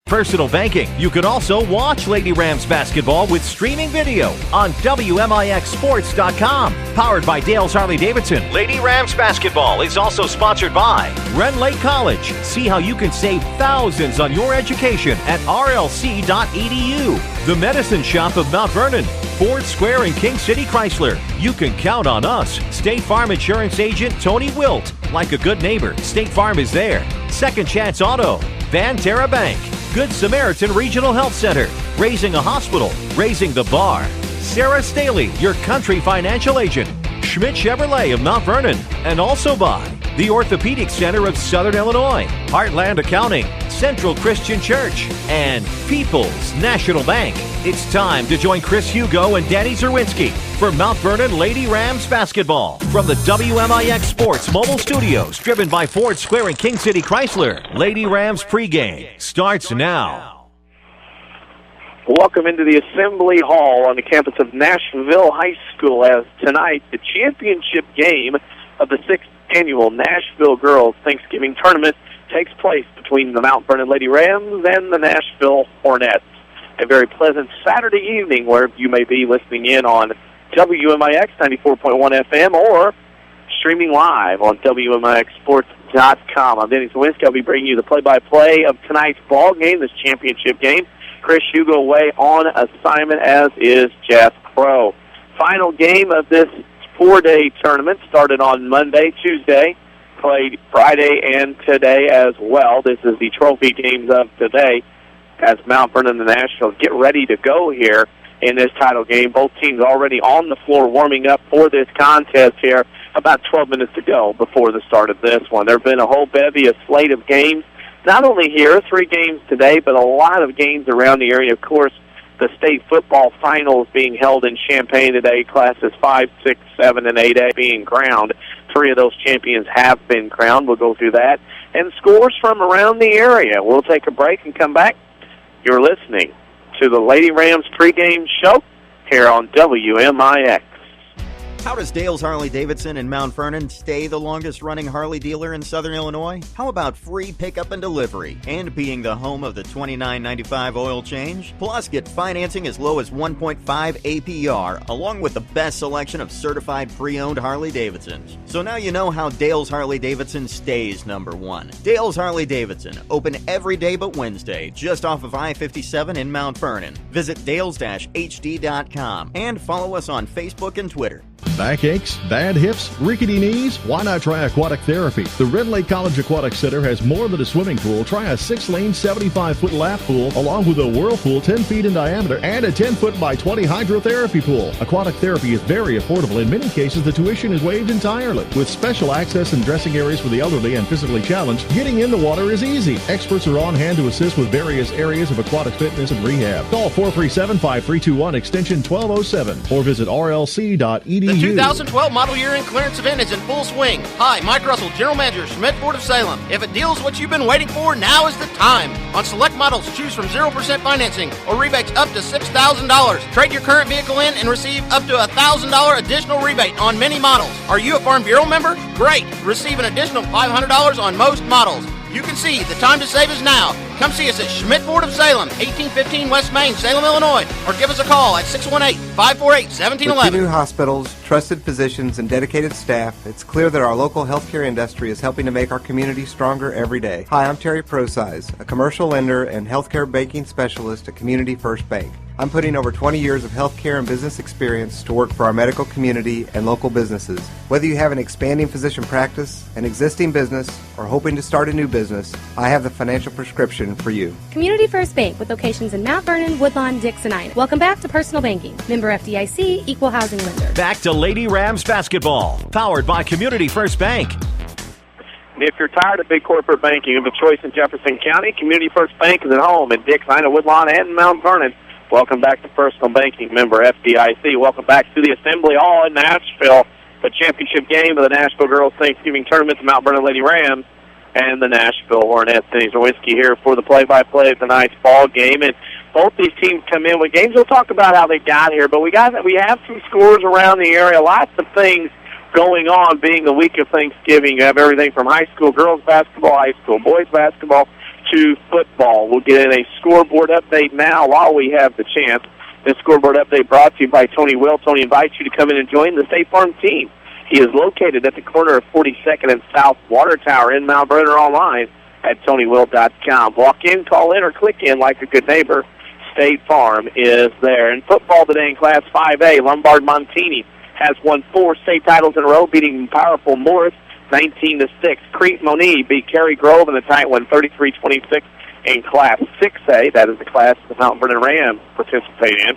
Personal banking. You can also watch Lady Rams basketball with streaming video on WMIXsports.com. Powered by Dale's Harley-Davidson. Lady Rams basketball is also sponsored by Ren Lake College. See how you can save thousands on your education at rlc.edu. The Medicine Shop of Mount Vernon. Ford Square and King City Chrysler. You can count on us. State Farm Insurance Agent Tony Wilt. Like a good neighbor, State Farm is there. Second Chance Auto. Van Terra Bank. Good Samaritan Regional Health Center. Raising a Hospital. Raising the Bar. Sarah Staley, your country financial agent. Schmidt Chevrolet of Mount Vernon. And also by the Orthopedic Center of Southern Illinois. Heartland Accounting. Central Christian Church. And People's National Bank. It's time to join Chris Hugo and Danny Czerwinski for Mount Vernon Lady Rams basketball. From the WMIX Sports mobile studios, driven by Ford Square and King City Chrysler, Lady Rams pregame starts now. Welcome into the Assembly Hall on the campus of Nashville High School as tonight the championship game of the 6th annual Nashville Girls Thanksgiving Tournament takes place between the Mount Vernon Lady Rams and the Nashville Hornettes. A very pleasant Saturday evening where you may be listening in on WMIX 94.1 FM or streaming live on WMIXsports.com. I'm Danny Czerwinski. I'll be bringing you the play-by-play of tonight's ball game, this championship game. Chris Hugo away on assignment, as is Jeff Crow. Final game of this 4-day tournament started on Monday, Tuesday, played Friday and today as well. This is the trophy games of today as Mount Vernon and Nashville get ready to go here in this title game. Both teams already on the floor warming up for this contest here. About 12 minutes to go before the start of this one. There have been a whole bevy, a slate of games, not only here, 3 games today, but a lot of games around the area. Of course, the state football finals being held in Champaign today, classes 5, 6, 7, and 8A being crowned. 3 of those champions have been crowned. We'll go through that. And scores from around the area. We'll take a break and come back. You're listening to the Lady Rams pregame show here on WMIX. How does Dale's Harley-Davidson in Mount Vernon stay the longest-running Harley dealer in Southern Illinois? How about free pickup and delivery and being the home of the $29.95 oil change? Plus, get financing as low as 1.5 APR, along with the best selection of certified pre-owned Harley-Davidsons. So now you know how Dale's Harley-Davidson stays number 1. Dale's Harley-Davidson, open every day but Wednesday, just off of I-57 in Mount Vernon. Visit dales-hd.com and follow us on Facebook and Twitter. Backaches, bad hips, rickety knees? Why not try aquatic therapy? The Red Lake College Aquatic Center has more than a swimming pool. Try a 6-lane, 75-foot lap pool, along with a whirlpool 10 feet in diameter and a 10-foot by 20 hydrotherapy pool. Aquatic therapy is very affordable. In many cases, the tuition is waived entirely. With special access and dressing areas for the elderly and physically challenged, getting in the water is easy. Experts are on hand to assist with various areas of aquatic fitness and rehab. Call 437-5321 extension 1207 or visit rlc.edu. The 2012 model year end clearance event is in full swing. Hi, Mike Russell, General Manager, Schmidt Ford of Salem. If a deal is what you've been waiting for, now is the time. On select models, choose from 0% financing or rebates up to $6,000. Trade your current vehicle in and receive up to a $1,000 additional rebate on many models. Are you a Farm Bureau member? Great! Receive an additional $500 on most models. You can see the time to save is now. Come see us at Schmidt Ford of Salem, 1815 West Main, Salem, Illinois, or give us a call at 618-548-1711. With 2 new hospitals, trusted physicians, and dedicated staff, it's clear that our local healthcare industry is helping to make our community stronger every day. Hi, I'm Terry Prosize, a commercial lender and healthcare banking specialist at Community First Bank. I'm putting over 20 years of healthcare and business experience to work for our medical community and local businesses. Whether you have an expanding physician practice, an existing business, or hoping to start a new business, I have the financial prescription for you. Community First Bank with locations in Mount Vernon, Woodlawn, Dix, and Ina. Welcome back to Personal Banking. Member FDIC, Equal Housing Lender. Back to Lady Rams basketball, powered by Community First Bank. If you're tired of big corporate banking of a choice in Jefferson County, Community First Bank is at home in Dix, Ina, Woodlawn, and Mount Vernon. Welcome back to Personal Banking, member FDIC. Welcome back to the Assembly Hall in Nashville, the championship game of the Nashville Girls Thanksgiving Tournament, the Mount Vernon Lady Rams and the Nashville Hornettes. Danny Czerwinski here for the play-by-play of tonight's ball game. And both these teams come in with games. We'll talk about how they got here, but we have some scores around the area, lots of things going on being the week of Thanksgiving. You have everything from high school girls basketball, high school boys basketball, to football. We'll get in a scoreboard update now while we have the chance. This scoreboard update brought to you by Tony Will. Tony invites you to come in and join the State Farm team. He is located at the corner of 42nd and South Water Tower in Mount Vernon, online at TonyWill.com. Walk in, call in, or click in like a good neighbor. State Farm is there. In football today in Class 5A, Lombard Montini has won 4 state titles in a row, beating powerful Morris 19-6. Crete Moni beat Cary Grove in the tight one 33-26 in Class 6A. That is the class the Mount Vernon Rams participate in.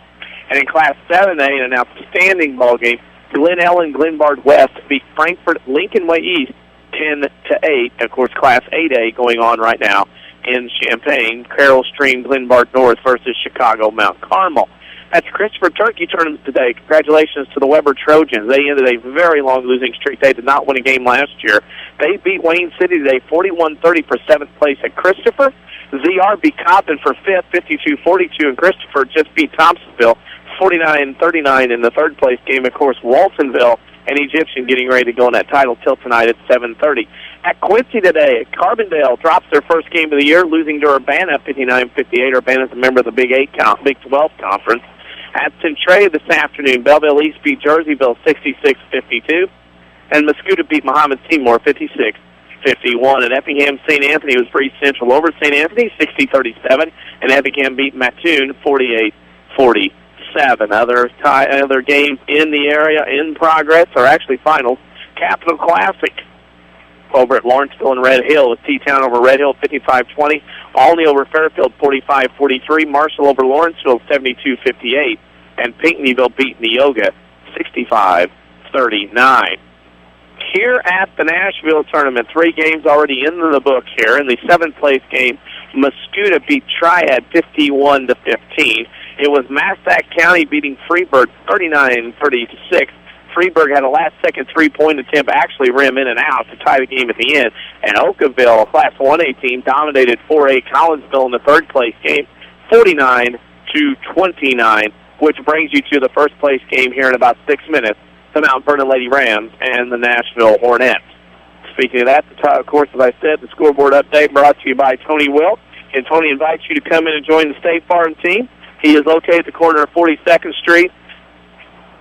And in Class 7A, an outstanding ball game, Glen Ellen Glenbard West beat Frankfort Lincoln Way East 10-8. Of course, Class 8A going on right now in Champaign. Carroll Stream Glenbard North versus Chicago Mount Carmel. That's Christopher Turkey tournaments today. Congratulations to the Weber Trojans. They ended a very long losing streak. They did not win a game last year. They beat Wayne City today 41-30 for 7th place at Christopher. ZR beat Coppin for 5th, 52-42, and Christopher just beat Thompsonville 49-39 in the 3rd place game. Of course, Waltonville and Egyptian getting ready to go in that title till tonight at 7:30. At Quincy today, Carbondale drops their first game of the year, losing to Urbana 59-58. Urbana is a member of the Big 12 Conference. At Centralia this afternoon, Belleville East beat Jerseyville 66-52, and Mascouda beat Muhammad Seymour 56-51. And Effingham St. Anthony was Breeze Central over St. Anthony 60-37, and Effingham beat Mattoon 48-47. Other games in the area in progress, are actually finals. Capital Classic over at Lawrenceville and Red Hill with T-Town over Red Hill 55-20. Olney over Fairfield 45-43. Marshall over Lawrenceville 72-58. And Pinckneyville beat Neoga 65-39. Here at the Nashville tournament, 3 games already in the book here. In the 7th place game, Mascouda beat Triad 51-15. It was Massac County beating Freeburg 39-36. Freeburg had a last-second 3-point attempt, actually rim in and out to tie the game at the end. And Oakville, a Class 1A team, dominated 4A Collinsville in the 3rd place game, 49-29, which brings you to the 1st place game here in about 6 minutes, the Mount Vernon Lady Rams and the Nashville Hornettes. Speaking of that, of course, as I said, the scoreboard update brought to you by Tony Will. And Tony invites you to come in and join the State Farm team. He is located at the corner of 42nd Street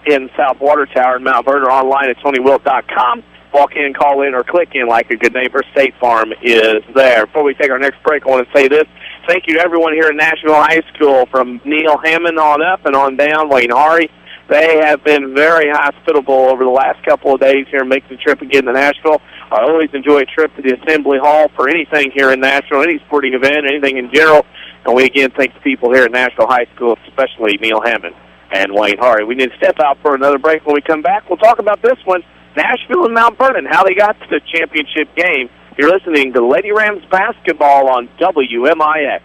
in South Water Tower in Mount Vernon, online at TonyWill.com. Walk in, call in, or click in like a good neighbor. State Farm is there. Before we take our next break, I want to say this. Thank you to everyone here at Nashville High School, from Neil Hammond on up and on down, Wayne Hari. They have been very hospitable over the last couple of days here, making the trip again to Nashville. I always enjoy a trip to the Assembly Hall for anything here in Nashville, any sporting event, anything in general. And we again thank the people here at Nashville High School, especially Neil Hammond and Wayne Hari. We need to step out for another break. When we come back, we'll talk about this one, Nashville and Mount Vernon, how they got to the championship game. You're listening to Lady Rams basketball on WMIX.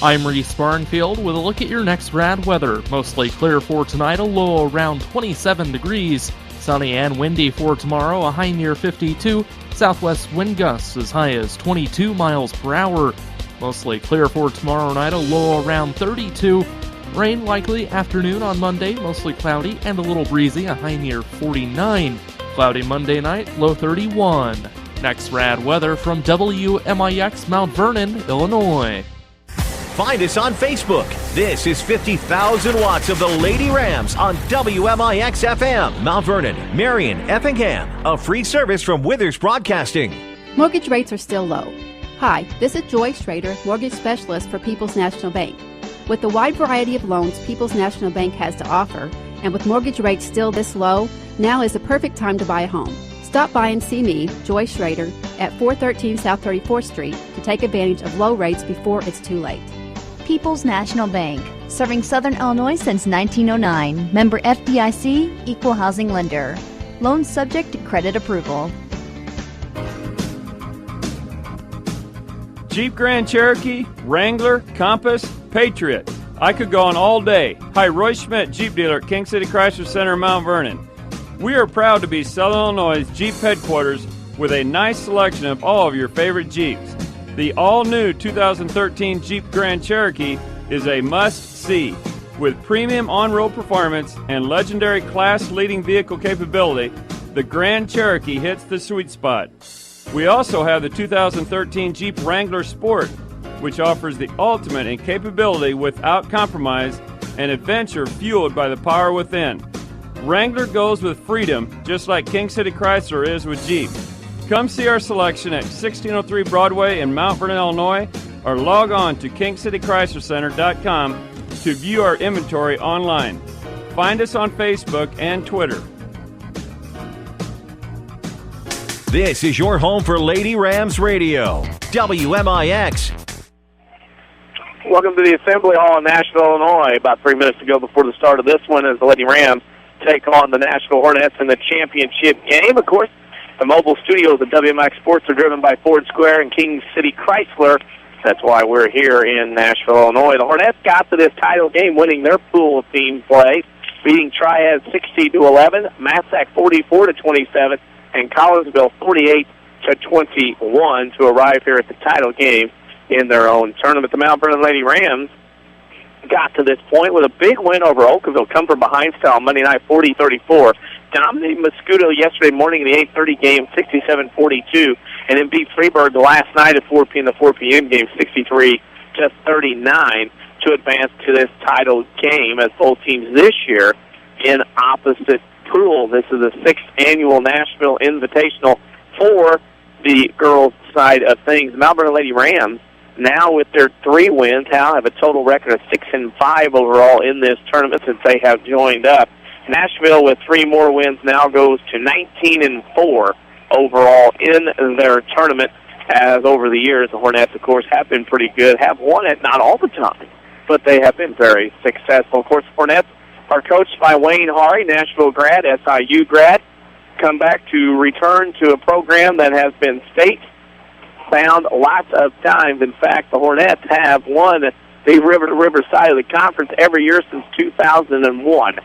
I'm Reese Barnfield with a look at your next rad weather. Mostly clear for tonight, a low around 27 degrees. Sunny and windy for tomorrow, a high near 52. Southwest wind gusts as high as 22 miles per hour. Mostly clear for tomorrow night, a low around 32. Rain likely afternoon on Monday, mostly cloudy and a little breezy, a high near 49. Cloudy Monday night, low 31. Next rad weather from WMIX Mount Vernon, Illinois. Find us on Facebook. This is 50,000 watts of the Lady Rams on WMIX FM, Mount Vernon, Marion, Effingham. A free service from Withers Broadcasting. Mortgage rates are still low. Hi, this is Joy Schrader, mortgage specialist for People's National Bank. With the wide variety of loans People's National Bank has to offer, and with mortgage rates still this low, now is the perfect time to buy a home. Stop by and see me, Joy Schrader, at 413 South 34th Street to take advantage of low rates before it's too late. People's National Bank, serving Southern Illinois since 1909. Member FDIC, equal housing lender. Loans subject to credit approval. Jeep Grand Cherokee, Wrangler, Compass, Patriot. I could go on all day. Hi, Roy Schmidt, Jeep dealer at King City Chrysler Center in Mount Vernon. We are proud to be Southern Illinois' Jeep headquarters with a nice selection of all of your favorite Jeeps. The all-new 2013 Jeep Grand Cherokee is a must-see. With premium on-road performance and legendary class-leading vehicle capability, the Grand Cherokee hits the sweet spot. We also have the 2013 Jeep Wrangler Sport, which offers the ultimate in capability without compromise and adventure fueled by the power within. Wrangler goes with freedom, just like King City Chrysler is with Jeep. Come see our selection at 1603 Broadway in Mount Vernon, Illinois, or log on to KingCityChryslerCenter.com to view our inventory online. Find us on Facebook and Twitter. This is your home for Lady Rams Radio, WMIX. Welcome to the Assembly Hall in Nashville, Illinois. About 3 minutes to go before the start of this one as the Lady Rams take on the Nashville Hornettes in the championship game. Of course, the mobile studios of WMIX Sports are driven by Ford Square and King City Chrysler. That's why we're here in Nashville, Illinois. The Hornettes got to this title game winning their pool of team play, beating Triad 60-11, Massac 44-27, and Collinsville 48-21 to arrive here at the title game in their own tournament. The Mount Vernon Lady Rams got to this point with a big win over Oakville, come from behind style Monday night 40-34. Dominated Mosquito yesterday morning in the 8:30 game 67-42, and then beat Freeburg the last night at 4 p.m. the 4 p.m. game 63-39 to advance to this title game as both teams this year in opposite pools. This is the 6th annual Nashville Invitational for the girls' side of things. Mount Vernon Lady Rams, now with their 3 wins, now have a total record of 6-5 overall in this tournament since they have joined up. Nashville, with 3 more wins, now goes to 19-4 overall in their tournament, as over the years, the Hornets, of course, have been pretty good, have won it, not all the time, but they have been very successful. Of course, the Hornets are coached by Wayne Hari, Nashville grad, SIU grad, come back to return to a program that has been state-bound lots of times. In fact, the Hornets have won the river-to-river side of the conference every year since 2001.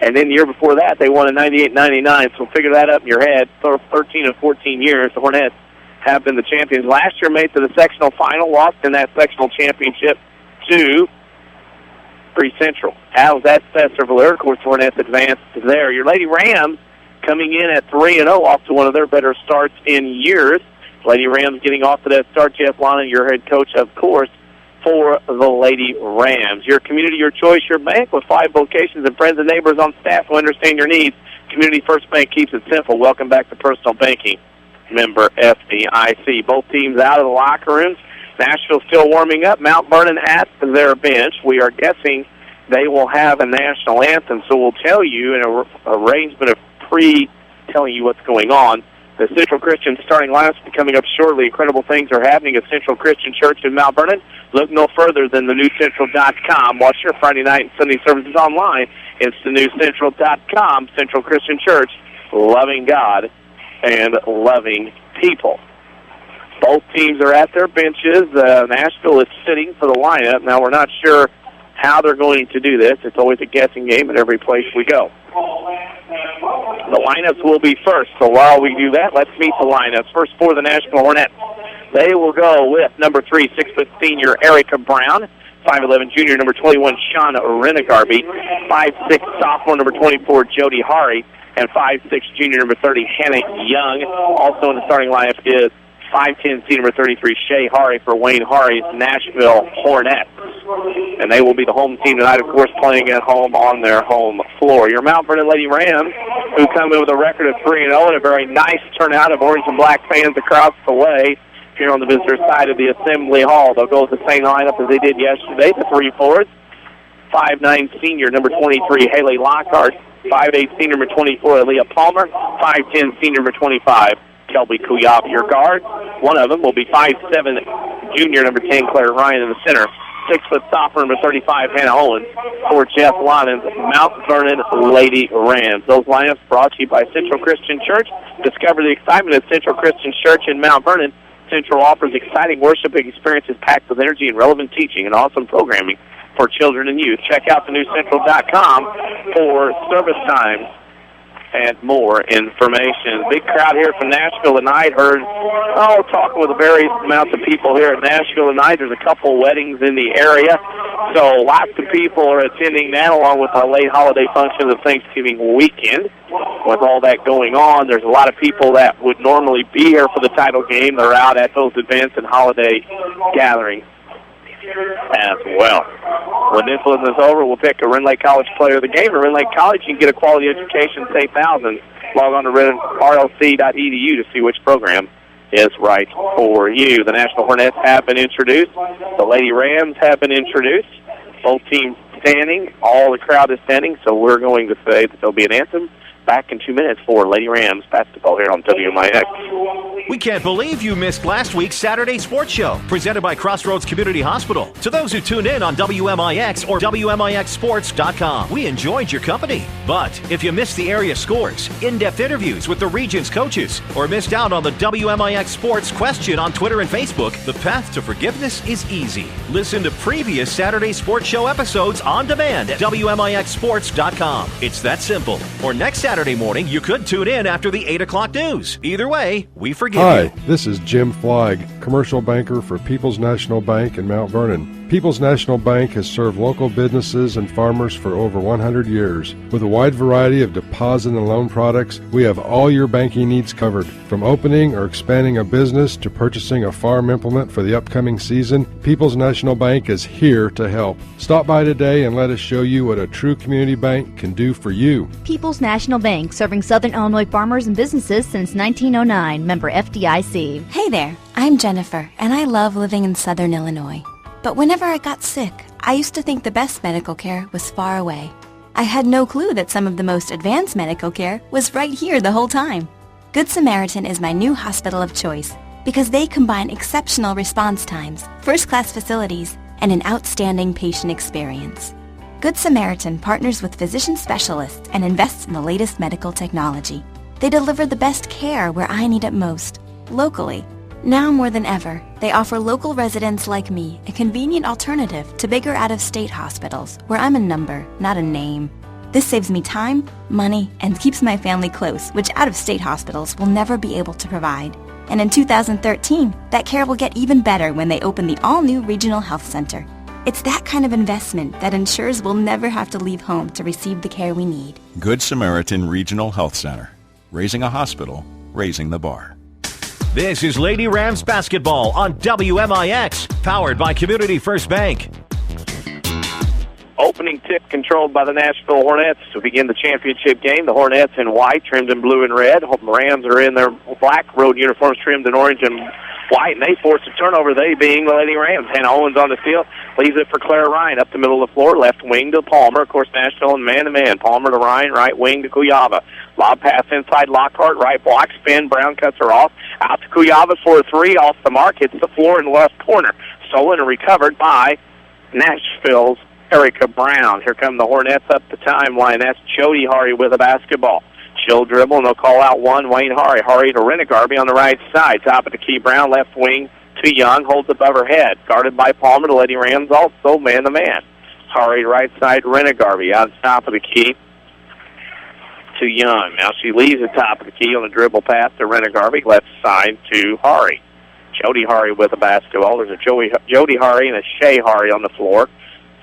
And then the year before that, they won in 98-99, so figure that up in your head. So 13 of 14 years, the Hornets have been the champions. Last year made to the sectional final, lost in that sectional championship to Free Central. How was that festival? Of course, the Hornets advanced there. Your Lady Rams coming in at 3-0, off to one of their better starts in years. Lady Rams getting off to that start. Jeff Lana, your head coach, of course, for the Lady Rams. Your community, your choice, your bank, with 5 locations and friends and neighbors on staff who understand your needs. Community First Bank keeps it simple. Welcome back to personal banking. Member FDIC. Both teams out of the locker rooms. Nashville still warming up. Mount Vernon at their bench. We are guessing they will have a national anthem, so we'll tell you in an arrangement of telling you what's going on. The Central Christian starting lineup is coming up shortly. Incredible things are happening at Central Christian Church in Mount Vernon. Look no further than thenewcentral.com. Watch your Friday night and Sunday services online. It's thenewcentral.com. Central Christian Church, loving God and loving people. Both teams are at their benches. Nashville is sitting for the lineup. Now, we're not sure how they're going to do this. It's always a guessing game at every place we go. The lineups will be first, so while we do that, let's meet the lineups. First for the Nashville Hornets. They will go with number 3, 6-foot senior Erica Brown, 5'11" junior number 21 Sean Renegarby, 5'6" sophomore number 24 Jody Hari, and 5'6" junior number 30 Hannah Young. Also in the starting lineup is 5'10" senior number 33 Shay Hari for Wayne Hari's Nashville Hornets. And they will be the home team tonight, of course, playing at home on their home floor. Your Mount Vernon Lady Rams, who come in with a record of 3-0 and a very nice turnout of orange and black fans across the way here on the visitor side of the Assembly Hall. They'll go with the same lineup as they did yesterday, the 3 forwards. 5'9" senior number 23 Haley Lockhart, 5'8" senior number 24 Aaliyah Palmer, 5'10" senior number 25 Kelby Kuyab. Your guard, one of them will be 5'7" junior number 10 Claire Ryan in the center. 6-foot sophomore number 35 Hannah Owens for Jeff Lonan's Mount Vernon Lady Rams. Those lineups brought to you by Central Christian Church. Discover the excitement of Central Christian Church in Mount Vernon. Central offers exciting worship experiences packed with energy and relevant teaching and awesome programming for children and youth. Check out thenewcentral.com for service times and more information. Big crowd here from Nashville tonight. Talking with various amounts of people here at Nashville tonight. There's a couple weddings in the area, so lots of people are attending that, along with the late holiday functions of Thanksgiving weekend. With all that going on, there's a lot of people that would normally be here for the title game. They're out at those events and holiday gatherings as well. When this one is over, we'll pick a Rend Lake College player of the game. At Rend Lake College, you can get a quality education, save thousands. Log on to rlc.edu to see which program is right for you. The Nashville Hornettes have been introduced. The Lady Rams have been introduced. Both teams standing. All the crowd is standing, so we're going to say that there'll be an anthem. Back in 2 minutes for Lady Rams basketball here on WMIX. We can't believe you missed last week's Saturday Sports Show, presented by Crossroads Community Hospital. To those who tuned in on WMIX or WMIXsports.com, we enjoyed your company. But if you missed the area scores, in-depth interviews with the region's coaches, or missed out on the WMIX Sports question on Twitter and Facebook, the path to forgiveness is easy. Listen to previous Saturday Sports Show episodes on demand at WMIXsports.com. It's that simple. Or next Saturday morning, you could tune in after the 8 o'clock news. Either way, we forgive you. Hi, this is Jim Flag, commercial banker for People's National Bank in Mount Vernon. People's National Bank has served local businesses and farmers for over 100 years. With a wide variety of deposit and loan products, we have all your banking needs covered. From opening or expanding a business to purchasing a farm implement for the upcoming season, People's National Bank is here to help. Stop by today and let us show you what a true community bank can do for you. People's National Bank, serving Southern Illinois farmers and businesses since 1909. Member FDIC. Hey there, I'm Jennifer, and I love living in Southern Illinois. But whenever I got sick, I used to think the best medical care was far away. I had no clue that some of the most advanced medical care was right here the whole time. Good Samaritan is my new hospital of choice because they combine exceptional response times, first-class facilities, and an outstanding patient experience. Good Samaritan partners with physician specialists and invests in the latest medical technology. They deliver the best care where I need it most, locally. Now more than ever, they offer local residents like me a convenient alternative to bigger out-of-state hospitals where I'm a number, not a name. This saves me time, money, and keeps my family close, which out-of-state hospitals will never be able to provide. And in 2013, that care will get even better when they open the all-new Regional Health Center. It's that kind of investment that ensures we'll never have to leave home to receive the care we need. Good Samaritan Regional Health Center. Raising a hospital, raising the bar. This is Lady Rams basketball on WMIX, powered by Community First Bank. Opening tip controlled by the Nashville Hornettes to begin the championship game. The Hornettes in white, trimmed in blue and red. The Rams are in their black road uniforms, trimmed in orange and white, and they force a turnover, they being the Lady Rams. Hannah Owens on the field, leaves it for Claire Ryan up the middle of the floor, left wing to Palmer. Of course, Nashville and man-to-man. Palmer to Ryan, right wing to Kuyava. Lob pass inside Lockhart, right block, spin. Brown cuts her off. Out to Kuyava for a three, off the mark, hits the floor in the left corner. Stolen and recovered by Nashville's Erica Brown. Here come the Hornets up the timeline. That's Jody Hari with a basketball. She'll dribble, and they'll call out one, Wayne Hari. Hari to Renegarby on the right side. Top of the key, Brown left wing to Young, holds above her head. Guarded by Palmer, the Lady Rams also man-to-man. Hari right side, Renegarby out top of the key to Young. Now she leaves the top of the key on a dribble pass to Renegarby, left side to Hari. Jody Hari with a basketball. There's a Jody Hari and a Shea Hari on the floor.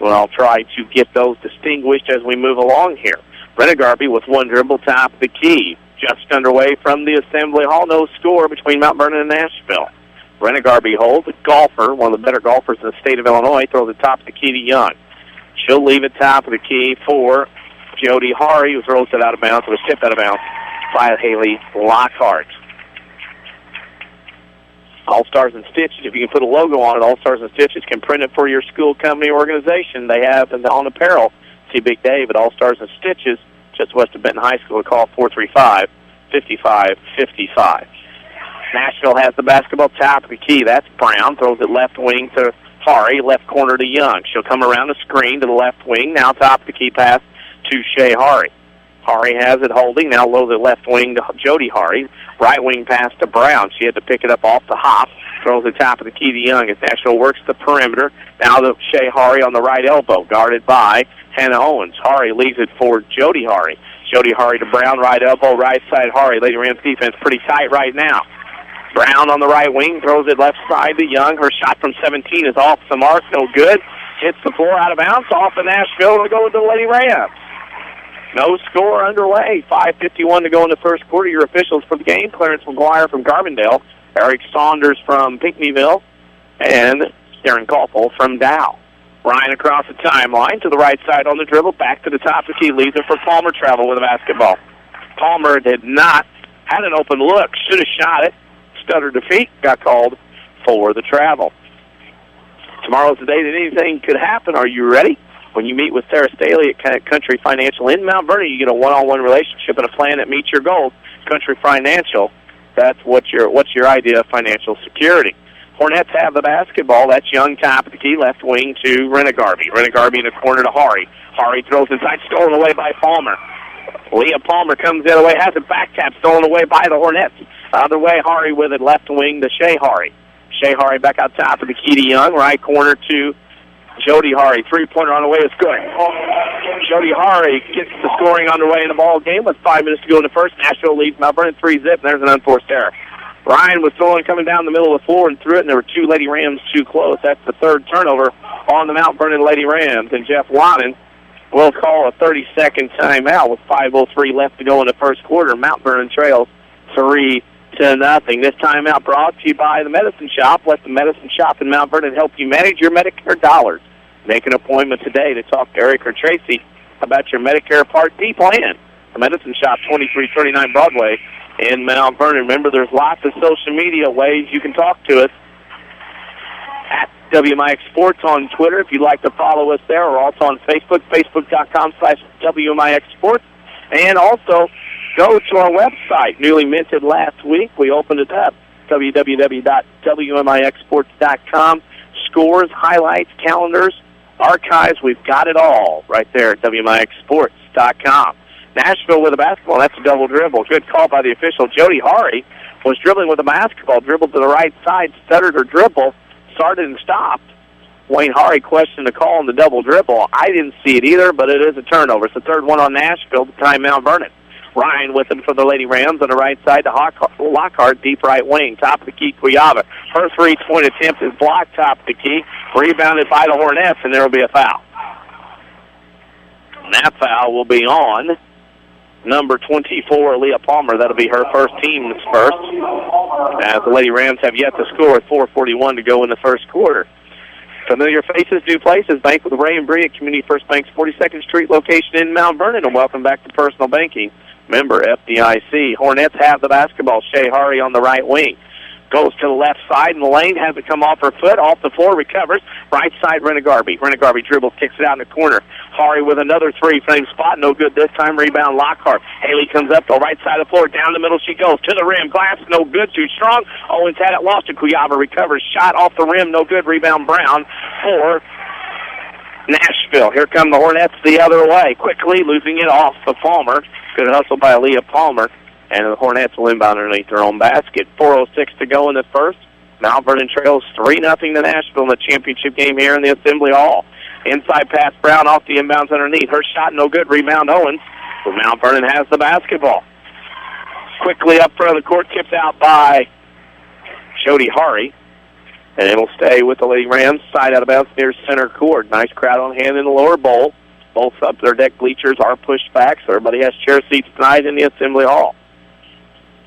So I'll try to get those distinguished as we move along here. Renegarby with one dribble, top of the key. Just underway from the Assembly Hall. No score between Mount Vernon and Nashville. Renegarby holds. A golfer, one of the better golfers in the state of Illinois, throws the top of the key to Young. She'll leave it top of the key for Jody Hari, who throws it out of bounds. It was tipped out of bounds by Haley Lockhart. All Stars and Stitches, if you can put a logo on it, All Stars and Stitches can print it for your school, company, organization. They have on apparel. See Big Dave at All Stars and Stitches, just west of Benton High School. Call 435-5555. Nashville has the basketball, top of the key. That's Brown. Throws it left wing to Hari, left corner to Young. She'll come around the screen to the left wing. Now top of the key pass to Shea Hari. Hari has it holding. Now low the left wing to Jody Hari. Right wing pass to Brown. She had to pick it up off the hop. Throws the top of the key to Young as Nashville works the perimeter. Now to Shea Hari on the right elbow, guarded by Hannah Owens. Hari leaves it for Jody Hari. Jody Hari to Brown, right elbow, right side Hari. Lady Rams defense pretty tight right now. Brown on the right wing, throws it left side to Young. Her shot from 17 is off the mark, no good. Hits the floor out of bounds, off of Nashville to go with the Lady Rams. No score underway. 5:51 to go in the first quarter. Your officials for the game: Clarence McGuire from Garbondale, Eric Saunders from Pinckneyville, and Darren Koppel from Dow. Ryan across the timeline to the right side on the dribble, back to the top of the key, leaves it for Palmer Travel with a basketball. Palmer had an open look, should have shot it, stuttered to feet, got called for the travel. Tomorrow's the day that anything could happen. Are you ready? When you meet with Sarah Staley at Country Financial in Mount Vernon, you get a one-on-one relationship and a plan that meets your goals. Country Financial, that's what's your idea of financial security. Hornets have the basketball. That's Young, top of the key, left wing to Renegarby. Renegarby in the corner to Hari. Hari throws inside, stolen away by Palmer. Leah Palmer comes the other way, has a back tap, stolen away by the Hornets. Other way, Hari with it, left wing to Shea Hari. Shea Hari back out top of the key to Young, right corner to Jody Hari. Three-pointer on the way is good. Jody Hari gets the scoring underway in the ball game with 5 minutes to go in the first. Nashville leads Mount Vernon 3-0, and there's an unforced error. Ryan was throwing coming down the middle of the floor and threw it, and there were two Lady Rams too close. That's the third turnover on the Mount Vernon Lady Rams. And Jeff Wannon will call a 30-second timeout with 5:03 left to go in the first quarter. Mount Vernon trails 3-0. This timeout brought to you by the Medicine Shop. Let the Medicine Shop in Mount Vernon help you manage your Medicare dollars. Make an appointment today to talk to Eric or Tracy about your Medicare Part D plan. The Medicine Shop, 2339 Broadway in Mount Vernon. Remember, there's lots of social media ways you can talk to us. At WMIX Sports on Twitter, if you'd like to follow us there, or also on Facebook, facebook.com/WMIX Sports. And also, go to our website, newly minted last week. We opened it up, www.WMIXsports.com. Scores, highlights, calendars, archives, we've got it all right there at WMIXsports.com. Nashville with a basketball. That's a double dribble. Good call by the official. Jody Hari was dribbling with a basketball, dribbled to the right side, stuttered her dribble, started and stopped. Wayne Hari questioned the call on the double dribble. I didn't see it either, but it is a turnover. It's the third one on Nashville to time Mount Vernon. Ryan with him for the Lady Rams on the right side to Lockhart, deep right wing. Top of the key, Cuyava. Her three-point attempt is blocked top of the key, rebounded by the Hornets, and there will be a foul. And that foul will be on number 24, Leah Palmer. That'll be her first, team's first, as the Lady Rams have yet to score with 4:41 to go in the first quarter. Familiar faces, new places. Bank with Ray and Bree at Community First Bank's 42nd Street location in Mount Vernon, and welcome back to Personal Banking. Member FDIC. Hornets have the basketball. Shea Hari on the right wing. Goes to the left side in the lane, has it come off her foot, off the floor, recovers. Right side, Renegarby. Renegarby dribbles, kicks it out in the corner. Hari with another three, same spot, no good this time. Rebound, Lockhart. Haley comes up the right side of the floor, down the middle she goes. To the rim, glass, no good, too strong. Owens had it, lost it. Cuyava recovers, shot off the rim, no good. Rebound, Brown for Nashville. Here come the Hornets the other way. Quickly losing it off of Palmer. Good hustle by Leah Palmer. And the Hornets will inbound underneath their own basket. 4:06 to go in the first. Mount Vernon trails 3-0 to Nashville in the championship game here in the Assembly Hall. Inside pass, Brown off the inbounds underneath. Her shot no good. Rebound, Owens. But Mount Vernon has the basketball. Quickly up front of the court, tipped out by Jody Hari. And it'll stay with the Lady Rams. Side out of bounds near center court. Nice crowd on hand in the lower bowl. Both up their deck bleachers are pushed back, so everybody has chair seats tonight in the Assembly Hall.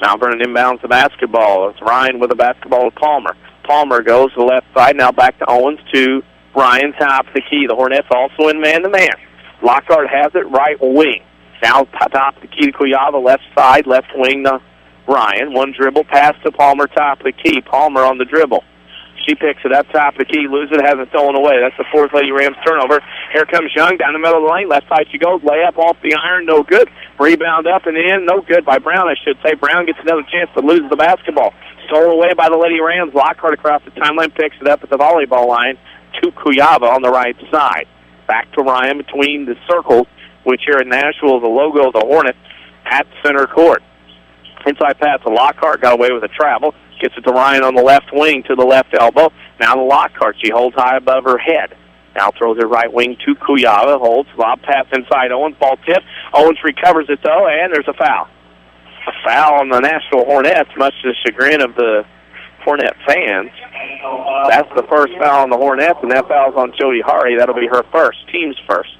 Mount Vernon inbounds the basketball. It's Ryan with the basketball to Palmer. Palmer goes to the left side. Now back to Owens to Ryan, top of the key. The Hornets also in man-to-man. Lockhart has it, right wing. Now top of the key to Cuyava, left side, left wing to Ryan. One dribble, pass to Palmer, top of the key. Palmer on the dribble. She picks it up, top of the key, loses it, hasn't stolen away. That's the fourth Lady Rams turnover. Here comes Young down the middle of the lane. Left side she goes, layup off the iron, no good. Rebound up and in, no good by Brown, I should say. Brown gets another chance to lose the basketball. Stolen away by the Lady Rams. Lockhart across the timeline, picks it up at the volleyball line to Cuyava on the right side. Back to Ryan between the circles, which here in Nashville is the logo of the Hornets at center court. Inside pass to Lockhart, got away with a travel. Gets it to Ryan on the left wing to the left elbow. Now to Lockhart. She holds high above her head. Now throws it right wing to Kuyava. Holds. Lob pass inside Owens. Ball tip. Owens recovers it, though, and there's a foul. A foul on the Nashville Hornettes, much to the chagrin of the Hornet fans. That's the first foul on the Hornets, and that foul's on Jody Hari. That'll be her first, team's first.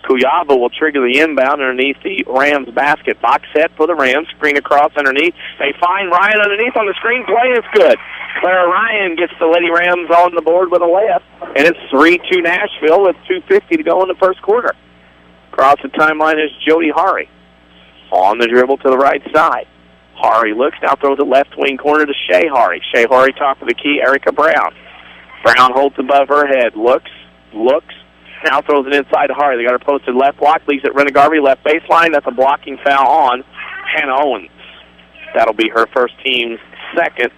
Kuyava will trigger the inbound underneath the Rams basket. Box set for the Rams. Screen across underneath. They find Ryan underneath on the screen. Play is good. Clara Ryan gets the Lady Rams on the board with a layup, and it's 3-2 Nashville with 2:50 to go in the first quarter. Across the timeline is Jody Hari. On the dribble to the right side. Hari looks, now throws it left wing corner to Shea Hari. Shea Hari top of the key, Erica Brown. Brown holds above her head, looks, now throws it inside to Hari. They got her posted left block, leaves it Renegarby, left baseline. That's a blocking foul on Hannah Owens. That'll be her first, team's second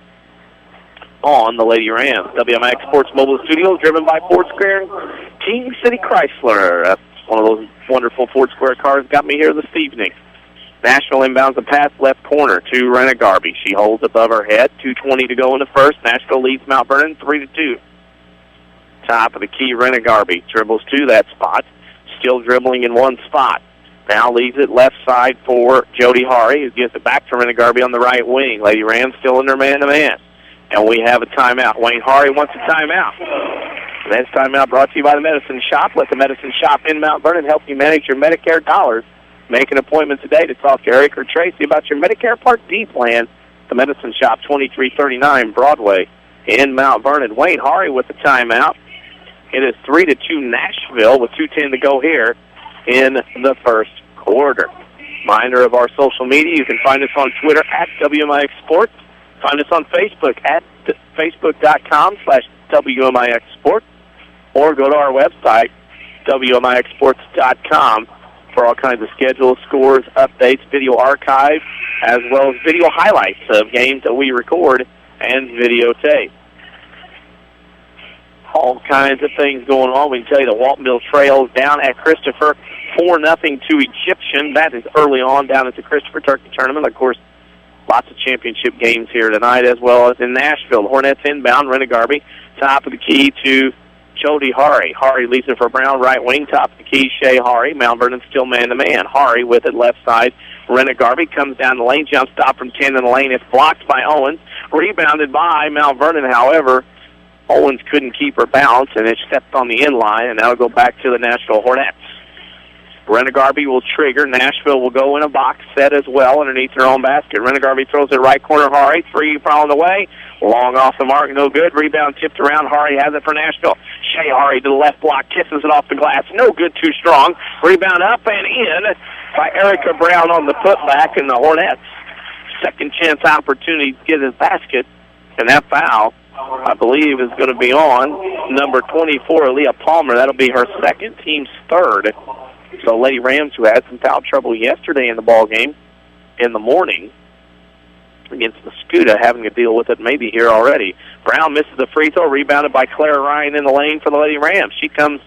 on the Lady Rams. WMIX Sports Mobile Studios, driven by Ford Square King City Chrysler. That's one of those wonderful Ford Square cars got me here this evening. Nashville inbounds a pass left corner to Renegarby. She holds above her head. 2:20 to go in the first. Nashville leads Mount Vernon 3-2. Top of the key, Renegarby dribbles to that spot. Still dribbling in one spot. Now leaves it left side for Jody Hari, who gives it back to Renegarby on the right wing. Lady Rams still in their man-to-man. And we have a timeout. Wayne Hari wants a timeout. The next timeout brought to you by the Medicine Shop. Let the Medicine Shop in Mount Vernon help you manage your Medicare dollars. Make an appointment today to talk to Eric or Tracy about your Medicare Part D plan. The Medicine Shop, 2339 Broadway in Mount Vernon. Wayne Hari with the timeout. It is 3-2 Nashville with 2:10 to go here in the first quarter. Reminder of our social media. You can find us on Twitter at WMIX Sports. Find us on Facebook at facebook.com/WMIX Sports. Or go to our website, WMIXsports.com, for all kinds of schedules, scores, updates, video archive, as well as video highlights of games that we record and videotape. All kinds of things going on. We can tell you the Waltonville Trails down at Christopher, 4-0 to Egyptian. That is early on down at the Christopher Turkey Tournament. Of course, lots of championship games here tonight, as well as in Nashville. Hornets inbound, Renegarby, top of the key to Jody Hari. Hari leaves it for Brown, right wing, top of the key, Shea Hari. Mount Vernon still man-to-man. Hari with it, left side. Renegarby comes down the lane, jump stop from 10 in the lane. It's blocked by Owens. Rebounded by Mount Vernon, however. Owens couldn't keep her balance, and it stepped on the inline, and that'll go back to the Nashville Hornets. Renegarby will trigger. Nashville will go in a box set as well underneath their own basket. Renegarby throws it right corner. Hari, three on the way. Long off the mark, no good. Rebound tipped around. Hari has it for Nashville. Shea Hari to the left block, kisses it off the glass. No good, too strong. Rebound up and in by Erica Brown on the putback, and the Hornets second chance opportunity to get his basket. And that foul, I believe, is going to be on number 24, Leah Palmer. That'll be her second, team's third. So Lady Rams, who had some foul trouble yesterday in the ball game in the morning against Mascoutah, having to deal with it maybe here already. Brown misses the free throw, rebounded by Clara Ryan in the lane for the Lady Rams. She comes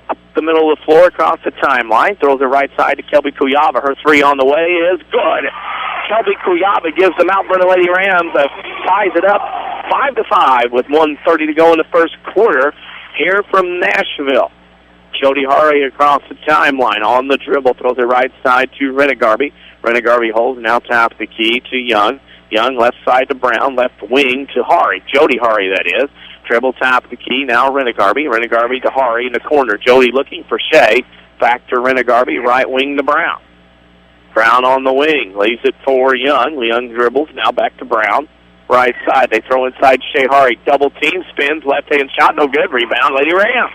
up the middle of the floor across the timeline, throws it right side to Kelby Kuyava. Her three on the way is good. Kelby Kuyava gives the Mount Vernon Lady Rams ties it up 5-5 with 1:30 to go in the first quarter here from Nashville. Jody Hari across the timeline on the dribble, throws it right side to Renegarby. Renegarby holds, now top the key to Young. Young left side to Brown, left wing to Hari. Jody Hari, that is. Dribble top of the key, now Renegarby. Renegarby to Hari in the corner. Jody looking for Shea. Back to Renegarby, right wing to Brown. Brown on the wing, leaves it for Young. Young dribbles, now back to Brown. Right side, they throw inside Shea Hari. Double team, spins, left-hand shot, no good. Rebound, Lady Rams.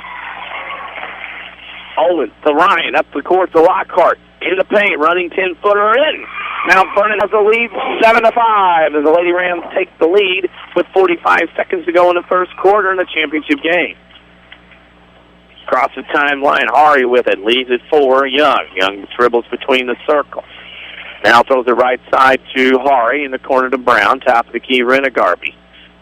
Owens to Ryan, up the court to Lockhart. In the paint, running 10-footer in. Mount Vernon has the lead 7-5 as the Lady Rams take the lead with 45 seconds to go in the first quarter in the championship game. Across the timeline, Hari with it, leaves it for Young. Young dribbles between the circles. Now throws it right side to Hari in the corner to Brown, top of the key, Renegarby.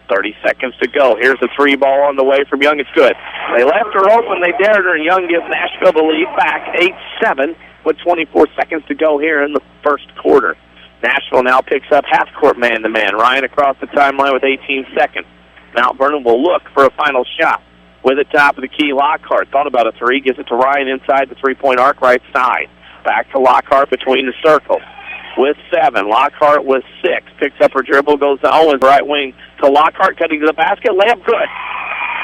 30 seconds to go. Here's the three ball on the way from Young. It's good. They left her open. They dared her, and Young gives Nashville the lead back 8-7 with 24 seconds to go here in the first quarter. Nashville now picks up half-court man-to-man. Ryan across the timeline with 18 seconds. Mount Vernon will look for a final shot. with the top of the key, Lockhart. Thought about a three, gives it to Ryan inside the three-point arc, right side. Back to Lockhart between the circles. With 7, Lockhart with 6. Picks up her dribble, goes to Owens, right wing to Lockhart, cutting to the basket, layup good.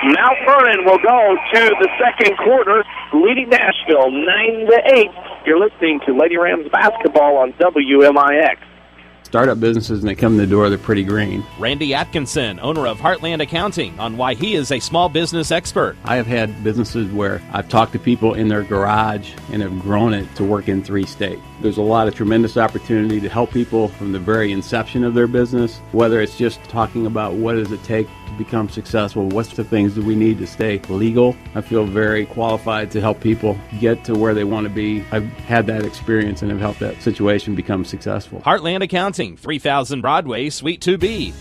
Mount Vernon will go to the second quarter, leading Nashville 9-8. You're listening to Lady Rams basketball on WMIX. Startup businesses, and they come in the door, they're pretty green. Randy Atkinson, owner of Heartland Accounting, on why he is a small business expert. I have had businesses where I've talked to people in their garage and have grown it to work in 3 states. There's a lot of tremendous opportunity to help people from the very inception of their business, whether it's just talking about what does it take to become successful, what's the things that we need to stay legal. I feel very qualified to help people get to where they want to be. I've had that experience and have helped that situation become successful. Heartland Accounting, 3000 Broadway, Suite 2B.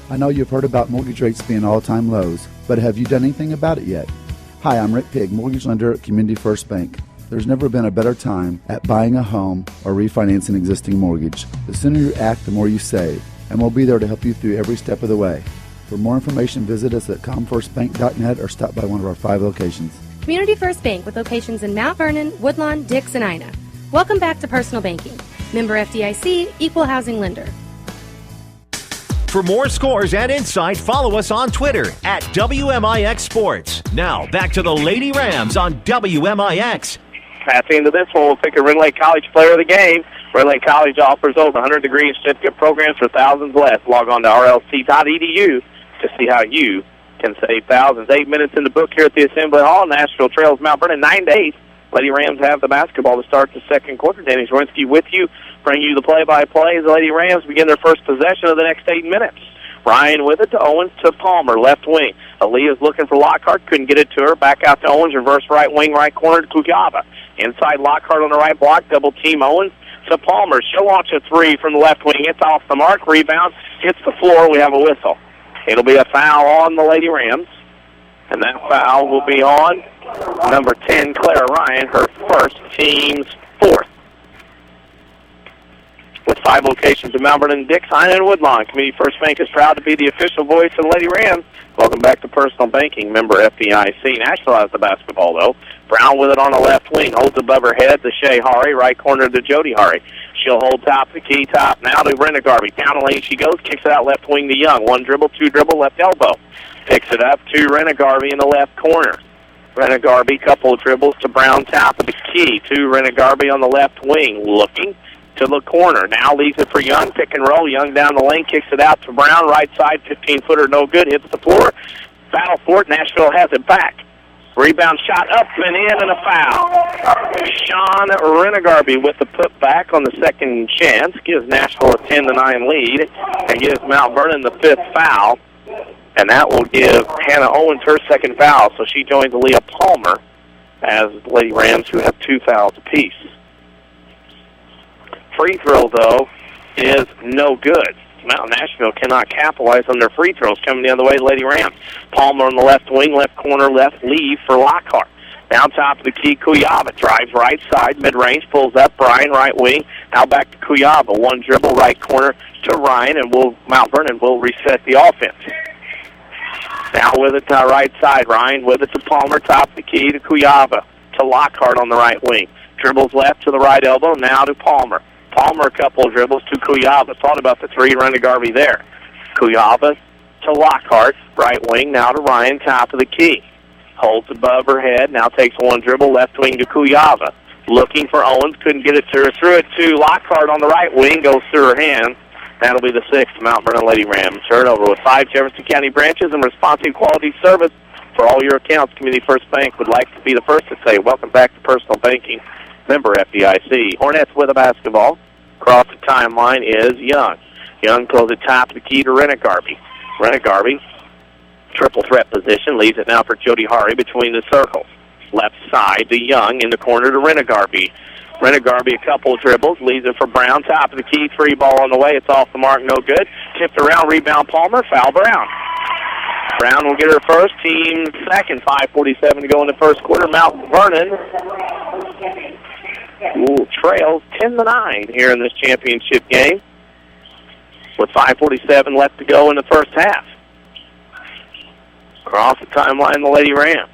I know you've heard about mortgage rates being all-time lows, but have you done anything about it yet? Hi, I'm Rick Pigg, mortgage lender at Community First Bank. There's never been a better time at buying a home or refinancing an existing mortgage. The sooner you act, the more you save, and we'll be there to help you through every step of the way. For more information, visit us at comfirstbank.net or stop by one of our 5 locations. Community First Bank with locations in Mount Vernon, Woodlawn, Dix, and Ina. Welcome back to Personal Banking. Member FDIC, Equal Housing Lender. For more scores and insight, follow us on Twitter at WMIX Sports. Now, back to the Lady Rams on WMIX. Passing into this one, we'll pick a Red Lake College player of the game. Red Lake College offers over 100-degree certificate programs for thousands less. Log on to rlc.edu to see how you can save thousands. 8 minutes in the book here at the Assembly Hall. Nashville trails Mount Vernon 9-8. Lady Rams have the basketball to start the second quarter. Danny Czerwinski with you, bringing you the play-by-play as the Lady Rams begin their first possession of the next 8 minutes. Ryan with it to Owens to Palmer, left wing. Aaliyah's looking for Lockhart, couldn't get it to her. Back out to Owens, reverse right wing, right corner to Kuyaba. Inside Lockhart on the right block, double team Owens to Palmer. She'll launch a three from the left wing. It's off the mark, rebound, hits the floor. We have a whistle. It'll be a foul on the Lady Rams, and that foul will be on number 10, Clara Ryan, her first, team's 4th. With 5 locations in Mount Vernon, Dix, Ina, and Woodlawn, Community First Bank is proud to be the official voice of the Lady Rams. Welcome back to Personal Banking, member FDIC. Nashville has the basketball, though. Brown with it on the left wing, holds above her head to Shea Hari, right corner to Jody Hari. She'll hold top of the key, top now to Brenda Garvey. Down the lane she goes, kicks it out left wing to Young. 1 dribble, 2 dribble, left elbow. Picks it up to Rena Garvey in the left corner. Rena Garvey, couple of dribbles to Brown, top of the key to Rena Garvey on the left wing, looking to the corner. Now leaves it for Young, pick and roll. Young down the lane, kicks it out to Brown, right side, 15-footer, no good, hits the floor. Battle for it, Nashville has it back. Rebound shot up and in, and a foul. Sean Renegarby with the putback on the second chance gives Nashville a 10-9 lead and gives Mount Vernon the 5th foul. And that will give Hannah Owens her 2nd foul, so she joins Leah Palmer as Lady Rams, who have 2 fouls apiece. Free throw, though, is no good. Mount Nashville cannot capitalize on their free throws coming the other way. Lady Rams. Palmer on the left wing, left corner, left leave for Lockhart. Down top of the key, Kuyaba drives right side, mid-range, pulls up, Bryan right wing. Now back to Kuyaba. 1 dribble, right corner to Ryan, and Mount Vernon will reset the offense. Now with it to right side, Ryan with it to Palmer, top of the key to Kuyaba, to Lockhart on the right wing. Dribbles left to the right elbow, now to Palmer. Palmer, a couple of dribbles to Kuyaba. Thought about the 3, Rena Garvey there. Kuyaba to Lockhart, right wing, now to Ryan, top of the key. Holds above her head, now takes 1 dribble, left wing to Kuyaba. Looking for Owens, couldn't get it to her. Threw it to Lockhart on the right wing, goes through her hand. That'll be the 6th Mount Vernon Lady Rams. Turnover with 5 Jefferson County branches and responsive quality service for all your accounts. Community First Bank would like to be the first to say, welcome back to Personal Banking, member FDIC. Hornets with a basketball. Across the timeline is Young. Young throws it top of the key to Rena Garvey. Rena Garvey, triple threat position, leaves it now for Jody Hari between the circles. Left side to Young, in the corner to Rena Garvey. Rena Garvey, a couple of dribbles, leaves it for Brown, top of the key, 3 ball on the way. It's off the mark, no good. Tipped around, rebound Palmer, foul Brown. Brown will get her first, team 2nd, 5:47 to go in the first quarter. Mount Vernon trails 10-9 here in this championship game with 5:47 left to go in the first half. Across the timeline, the Lady Rams.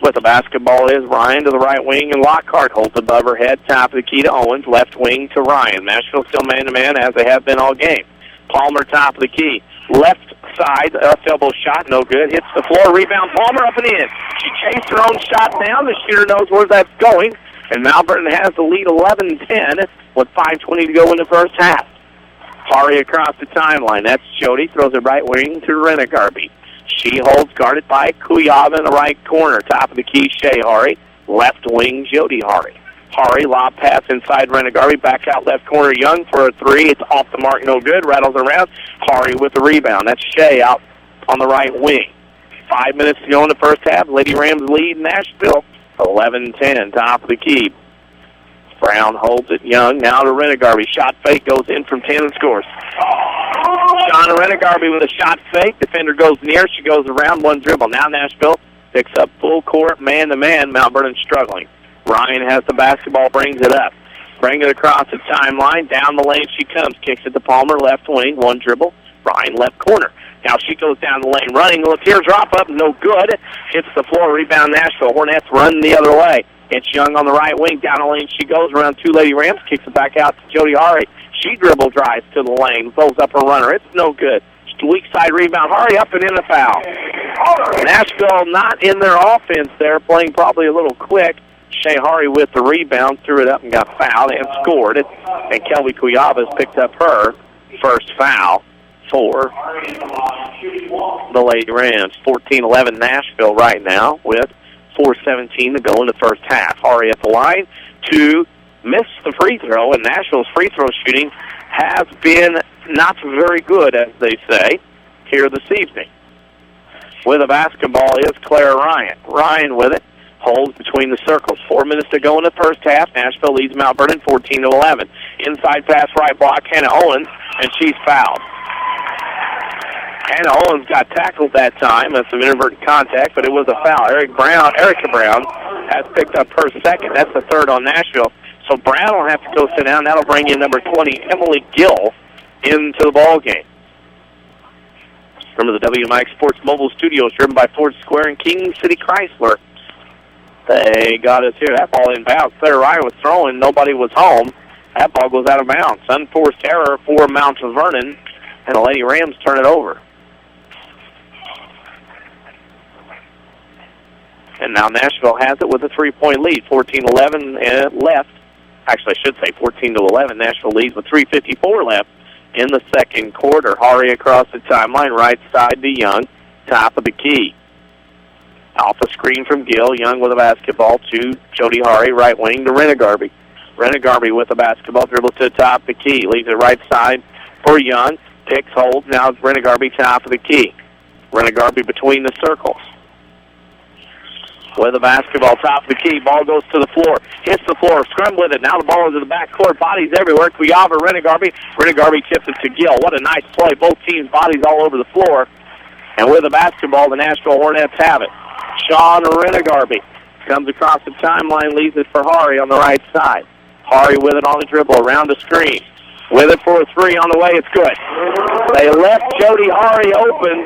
With the basketball is Ryan to the right wing, and Lockhart holds above her head. Top of the key to Owens, left wing to Ryan. Nashville still man-to-man as they have been all game. Palmer top of the key. Left side, elbow shot, no good. Hits the floor, rebound, Palmer up and in. She chased her own shot down. The shooter knows where that's going. And Mount Vernon has the lead 11-10 with 5:20 to go in the first half. Hari across the timeline. That's Jody. Throws it right wing to Renegarby. She holds, guarded by Kuyava in the right corner. Top of the key, Shea Hari. Left wing, Jody Hari. Hari, lob pass inside Renegarby. Back out left corner, Young for a three. It's off the mark, no good. Rattles around. Hari with the rebound. That's Shea out on the right wing. 5 minutes to go in the first half. Lady Rams lead Nashville 11-10. Top of the key. Brown holds it. Young now to Renegarby. Shot fake, goes in from 10 and scores. Shauna Renegarby with a shot fake. Defender goes near. She goes around, one dribble. Now Nashville picks up full court, man-to-man. Mount Vernon struggling. Ryan has the basketball, brings it up. Bring it across the timeline. Down the lane she comes. Kicks it to Palmer, left wing. One dribble. Ryan left corner. Now she goes down the lane running. Look here, drop up, no good. Hits the floor, rebound Nashville. Hornets run the other way. It's Young on the right wing. Down the lane she goes around two Lady Rams. Kicks it back out to Jody Hari. She dribble drives to the lane. Throws up her runner. It's no good. Weak side rebound. Hari up and in a foul. Nashville not in their offense there, playing probably a little quick. Shea Hari with the rebound, threw it up and got fouled and scored it. And Kelby Kuyava has picked up her first foul for the Lady Rams. 14-11 Nashville right now with 4:17 to go in the first half. Hari at the line to miss the free throw, and Nashville's free throw shooting has been not very good, as they say, here this evening. With the basketball is Claire Ryan. Ryan with it. Holds between the circles. 4 minutes to go in the first half. Nashville leads Mount Vernon 14-11. Inside pass, right block, Hannah Owens, and she's fouled. Hannah Owens got tackled that time. That's some inadvertent contact, but it was a foul. Erica Brown has picked up her second. That's the third on Nashville. So Brown will have to go sit down. That'll bring in number 20, Emily Gill, into the ball game. Remember, the WMIX Sports Mobile Studios driven by Ford Square and King City Chrysler. They got us here. That ball in bounds. Claire Ryan was throwing. Nobody was home. That ball goes out of bounds. Unforced error for Mount Vernon, and the Lady Rams turn it over. And now Nashville has it with a 3-point lead. 14-11 left. Actually, I should say 14-11. Nashville leads with 3:54 left in the second quarter. Hari across the timeline, right side to Young. Top of the key. Off a screen from Gill. Young with a basketball to Jody Hari, right wing to Renegarby. Renegarby with the basketball, dribbles to the top of the key. Leaves it right side for Young. Picks, holds. Now it's Renegarby top of the key. Renegarby between the circles. With the basketball, top of the key. Ball goes to the floor. Hits the floor. Scrum with it. Now the ball is in the backcourt. Bodies everywhere. Kuyava, Renegarby. Renegarby tips it to Gill. What a nice play. Both teams' bodies all over the floor. And with the basketball, the Nashville Hornets have it. Sean Renegarby comes across the timeline, leaves it for Hari on the right side. Hari with it on the dribble, around the screen. With it for a three on the way, it's good. They left Jody Hari open,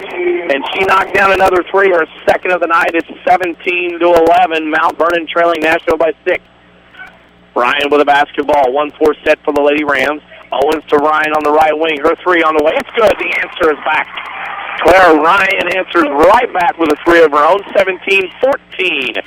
and she knocked down another three, her second of the night. It's 17-11, Mount Vernon trailing Nashville by 6. Ryan with a basketball, 1-4 set for the Lady Rams. Owens to Ryan on the right wing, her three on the way. It's good, the answer is back. Claire Ryan answers right back with a three of her own, 17-14.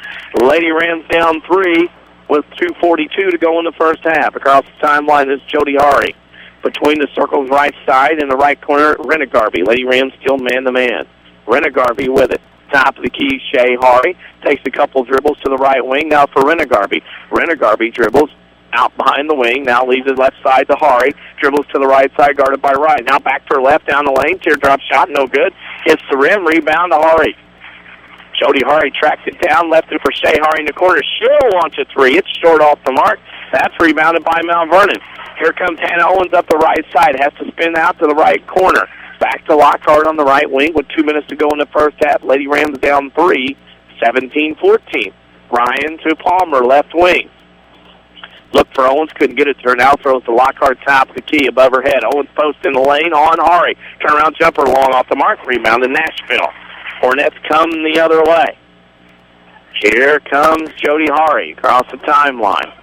Lady Rams down three with 2:42 to go in the first half. Across the timeline is Jody Hari. Between the circles, right side, in the right corner, Renegarby. Lady Rams still man-to-man. Renegarby with it. Top of the key, Shea Hari. Takes a couple dribbles to the right wing. Now for Renegarby. Renegarby dribbles out behind the wing. Now leaves his left side to Hari. Dribbles to the right side, guarded by Ryan. Now back to her left, down the lane. Teardrop shot, no good. Hits the rim, rebound to Hari. Jody Hari tracks it down, left it for Shea Hari in the corner. She'll launch a three. It's short off the mark. That's rebounded by Mount Vernon. Here comes Hannah Owens up the right side. Has to spin out to the right corner. Back to Lockhart on the right wing with 2 minutes to go in the first half. Lady Rams down three, 17-14. Ryan to Palmer, left wing. Look for Owens, couldn't get it to her. Now throws to Lockhart, top of the key, above her head. Owens post in the lane on Hari. Turnaround jumper long off the mark. Rebound to Nashville. Hornets come the other way. Here comes Jody Hari across the timeline.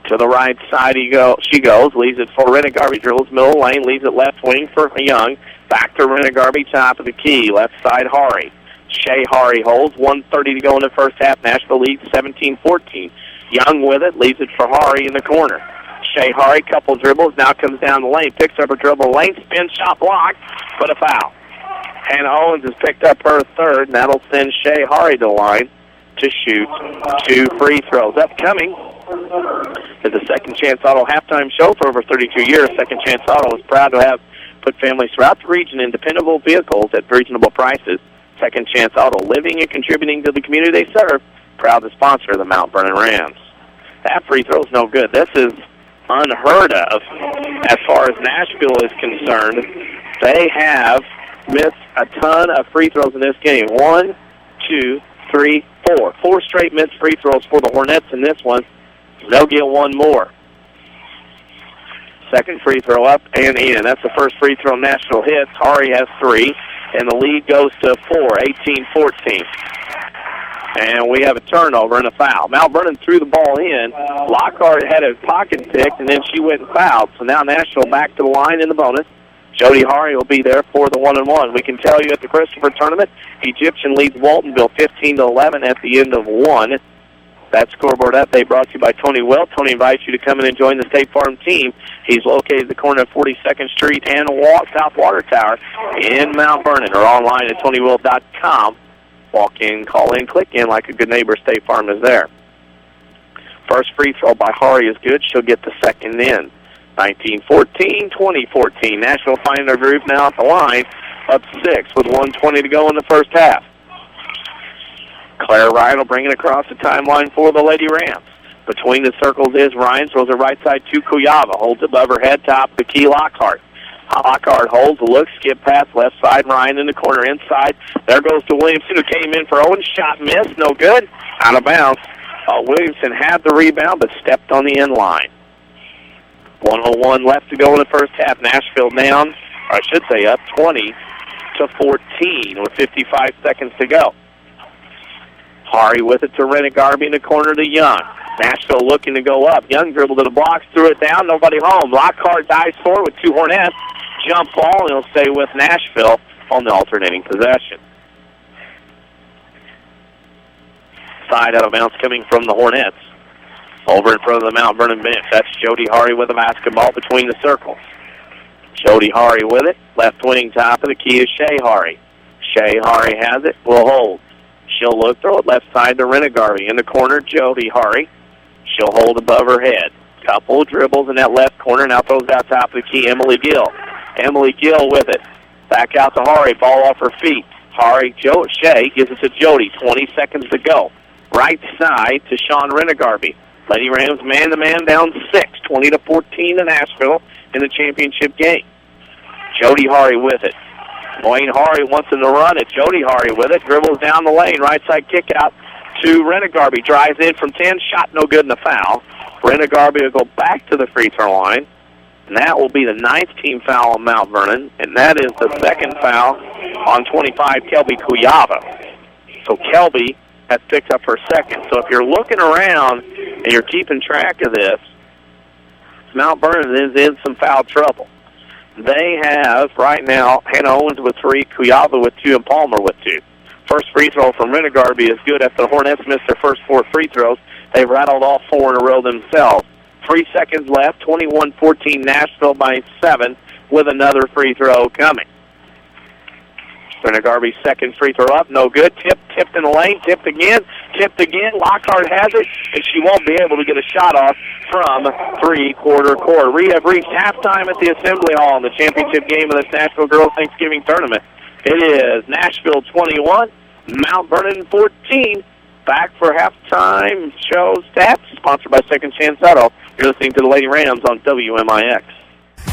To the right side she goes, leaves it for Renigarby, dribbles middle lane, leaves it left wing for Young. Back to Renigarby, top of the key, left side Hari. Shea Hari holds, 1:30 to go in the first half. Nashville leads 17-14. Young with it, leaves it for Hari in the corner. Shea Hari, couple dribbles, now comes down the lane, picks up a dribble lane, spin shot blocked, but a foul. Hannah Owens has picked up her third, and that'll send Shea Hari to the line to shoot 2 free throws. Upcoming is the Second Chance Auto halftime show. For over 32 years, Second Chance Auto is proud to have put families throughout the region in dependable vehicles at reasonable prices. Second Chance Auto, living and contributing to the community they serve, proud to sponsor the Mount Vernon Rams. That free throw is no good. This is unheard of as far as Nashville is concerned. They have missed a ton of free throws in this game. 1, 2, 3, 4. 4 straight missed free throws for the Hornets in this one. They'll get one more. Second free throw up and in. That's the first free throw Nashville hits. Hari has 3, and the lead goes to 4, 18-14. And we have a turnover and a foul. Mount Vernon threw the ball in. Lockhart had his pocket picked, and then she went and fouled. So now Nashville back to the line in the bonus. Jody Hari will be there for the 1-and-1. We can tell you at the Christopher Tournament, Egyptian leads Waltonville 15-11 at the end of 1. That scoreboard update brought to you by Tony Will. Tony invites you to come in and join the State Farm team. He's located at the corner of 42nd Street and South Water Tower in Mount Vernon, or online at TonyWill.com. Walk in, call in, click in like a good neighbor. State Farm is there. First free throw by Hari is good. She'll get the second in. 19-14, 20-14. Nashville finding their groove now at the line, up 6 with 1:20 to go in the first half. Claire Ryan will bring it across the timeline for the Lady Rams. Between the circles is Ryan, throws it right side to Kuyava, holds it above her head, top of the key, Lockhart. Lockhart holds, looks, skip pass, left side, Ryan in the corner, inside. There goes to Williamson, who came in for Owens, shot missed, no good, out of bounds. Williamson had the rebound, but stepped on the end line. 1:01 left to go in the first half. Nashville down, or I should say up 20-14 with 55 seconds to go. Hari with it to Renigarby in the corner to Young. Nashville looking to go up. Young dribbled to the blocks, threw it down, nobody home. Lockhart dives forward with 2 Hornets. Jump ball, and he'll stay with Nashville on the alternating possession. Side out of bounds coming from the Hornets. Over in front of the Mount Vernon bench. That's Jody Hari with a basketball between the circles. Jody Hari with it. Left wing, top of the key is Shea Hari. Shea Hari has it. Will hold. She'll look, throw it left side to Renigarby. In the corner, Jody Hari. She'll hold above her head. Couple dribbles in that left corner. Now throws out top of the key, Emily Gill. Emily Gill with it. Back out to Hari. Ball off her feet. Shea gives it to Jody. 20 seconds to go. Right side to Sean Renigarby. Lady Rams man-to-man down 6, 20-14 to Nashville in the championship game. Jody Hari with it. Wayne Hari wants him to run it. Jody Hari with it. Dribbles down the lane. Right side kick out to Renigarby. Drives in from 10. Shot no good in the foul. Renigarby will go back to the free throw line. And that will be the 9th team foul on Mount Vernon. And that is the second foul on 25, Kelby Kuyava. So Kelby has picked up her second. So if you're looking around and you're keeping track of this, Mount Vernon is in some foul trouble. They have, right now, Hannah Owens with 3, Kuyava with 2, and Palmer with 2. First free throw from Renigarby is good after the Hornets missed their first 4 free throws. They've rattled off 4 in a row themselves. 3 seconds left, 21-14, Nashville by 7 with another free throw coming. Renigarby's second free throw up, no good. Tipped in the lane, tipped again. Lockhart has it, and she won't be able to get a shot off from three-quarter court. We have reached halftime at the Assembly Hall in the championship game of this Nashville Girls Thanksgiving Tournament. It is Nashville 21, Mount Vernon 14. Back for halftime show stats, sponsored by Second Chance Auto. You're listening to the Lady Rams on WMIX.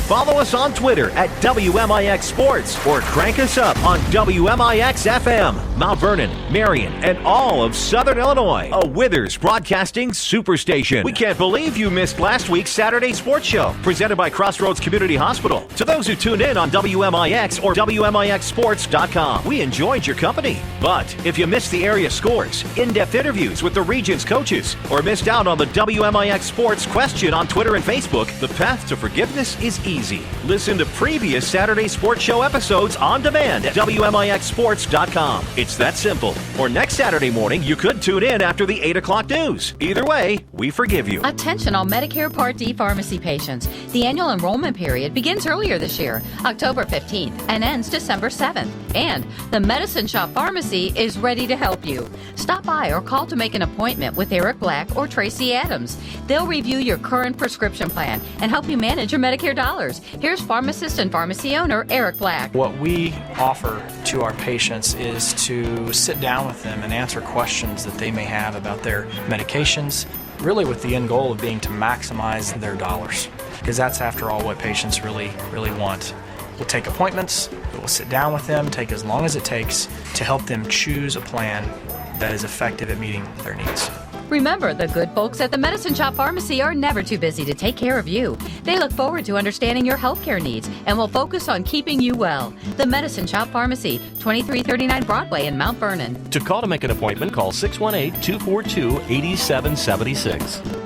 Follow us on Twitter at WMIX Sports or crank us up on WMIX FM, Mount Vernon, Marion, and all of Southern Illinois. A Withers Broadcasting Superstation. We can't believe you missed last week's Saturday sports show presented by Crossroads Community Hospital. To those who tuned in on WMIX or WMIXsports.com, we enjoyed your company. But if you missed the area scores, in-depth interviews with the region's coaches, or missed out on the WMIX Sports question on Twitter and Facebook, the path to forgiveness is easy. Listen to previous Saturday sports show episodes on demand at WMIXsports.com. It's that simple. Or next Saturday morning, you could tune in after the 8 o'clock news. Either way, we forgive you. Attention all Medicare Part D pharmacy patients. The annual enrollment period begins earlier this year, October 15th, and ends December 7th. And the Medicine Shop Pharmacy is ready to help you. Stop by or call to make an appointment with Eric Black or Tracy Adams. They'll review your current prescription plan and help you manage your Medicare dollars. Here's pharmacist and pharmacy owner Eric Black. What we offer to our patients is to sit down with them and answer questions that they may have about their medications, really with the end goal of being to maximize their dollars, because that's, after all, what patients really want. We'll take appointments, we'll sit down with them, take as long as it takes to help them choose a plan that is effective at meeting their needs. Remember, the good folks at the Medicine Shop Pharmacy are never too busy to take care of you. They look forward to understanding your healthcare needs and will focus on keeping you well. The Medicine Shop Pharmacy, 2339 Broadway in Mount Vernon. To call to make an appointment, call 618-242-8776.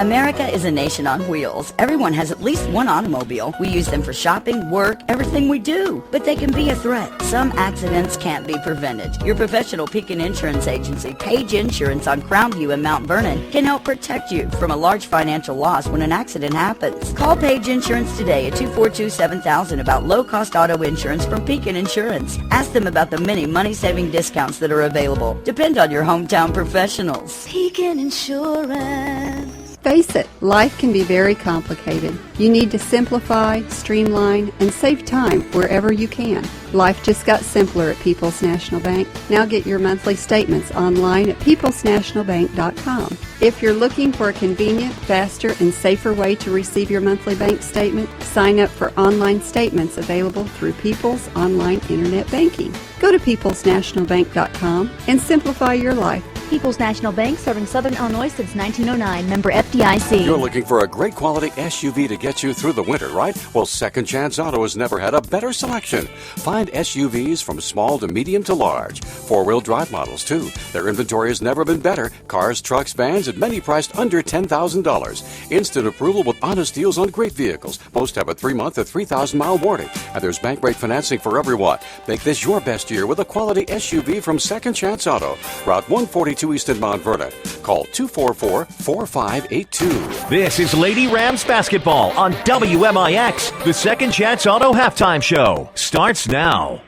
America is a nation on wheels. Everyone has at least one automobile. We use them for shopping, work, everything we do. But they can be a threat. Some accidents can't be prevented. Your professional Pekin Insurance Agency, Page Insurance on Crownview in Mount Vernon, can help protect you from a large financial loss when an accident happens. Call Page Insurance today at 242-7000 about low-cost auto insurance from Pekin Insurance. Ask them about the many money-saving discounts that are available. Depend on your hometown professionals. Pekin Insurance. Face it, life can be very complicated. You need to simplify, streamline, and save time wherever you can. Life just got simpler at People's National Bank. Now get your monthly statements online at peoplesnationalbank.com. If you're looking for a convenient, faster, and safer way to receive your monthly bank statement, sign up for online statements available through People's online internet banking. Go to peoplesnationalbank.com and simplify your life. People's National Bank, serving Southern Illinois since 1909. Member FDIC. You're looking for a great quality SUV to get you through the winter, right? Well, Second Chance Auto has never had a better selection. Find SUVs from small to medium to large. Four-wheel drive models, too. Their inventory has never been better. Cars, trucks, vans, and many priced under $10,000. Instant approval with honest deals on great vehicles. Most have a 3-month or 3,000-mile warranty. And there's bank rate financing for everyone. Make this your best year with a quality SUV from Second Chance Auto. Route 142 East in Mount Vernon. Call 244-4582. This is Lady Rams basketball on WMIX. The Second Chance Auto halftime show starts now.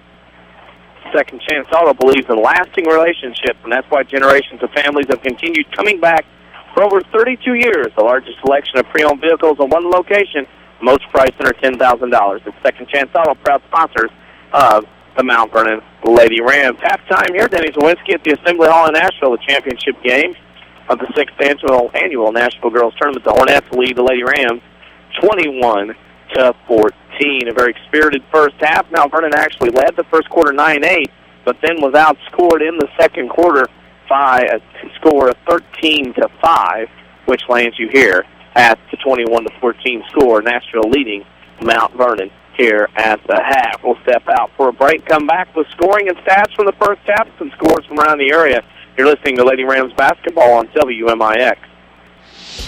Second Chance Auto believes in lasting relationships, and that's why generations of families have continued coming back for over 32 years. The largest selection of pre-owned vehicles in one location, most priced under $10,000. It's Second Chance Auto, proud sponsors of the Mount Vernon Lady Rams. Halftime here, Denny Czerwinski at the Assembly Hall in Nashville, the championship game of the 6th annual Nashville Girls Tournament. The Hornettes lead the Lady Rams 21-14. A very spirited first half. Mount Vernon actually led the first quarter 9-8, but then was outscored in the second quarter by a score of 13-5, which lands you here at the 21-14 score. Nashville leading Mount Vernon here at the half. We'll step out for a break, come back with scoring and stats from the first half, some scores from around the area. You're listening to Lady Rams basketball on WMIX.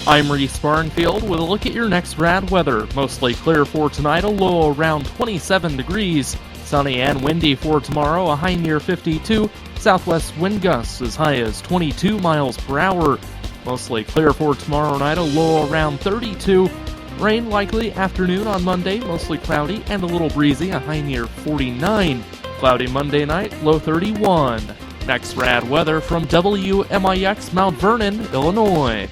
I'm Reese Barnfield with a look at your next rad weather. Mostly clear for tonight, a low around 27 degrees. Sunny and windy for tomorrow, a high near 52. Southwest wind gusts as high as 22 miles per hour. Mostly clear for tomorrow night, a low around 32. Rain likely afternoon on Monday, mostly cloudy and a little breezy, a high near 49. Cloudy Monday night, low 31. Next rad weather from WMIX Mount Vernon, Illinois.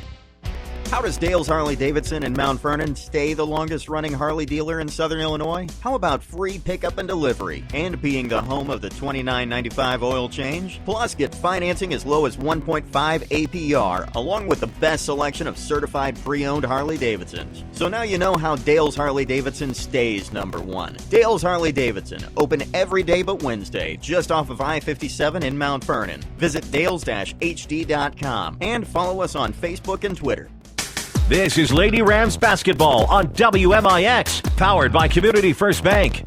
How does Dale's Harley-Davidson in Mount Vernon stay the longest-running Harley dealer in Southern Illinois? How about free pickup and delivery and being the home of the $29.95 oil change? Plus, get financing as low as 1.5 APR, along with the best selection of certified pre-owned Harley-Davidsons. So now you know how Dale's Harley-Davidson stays number one. Dale's Harley-Davidson, open every day but Wednesday, just off of I-57 in Mount Vernon. Visit dales-hd.com and follow us on Facebook and Twitter. This is Lady Rams basketball on WMIX, powered by Community First Bank.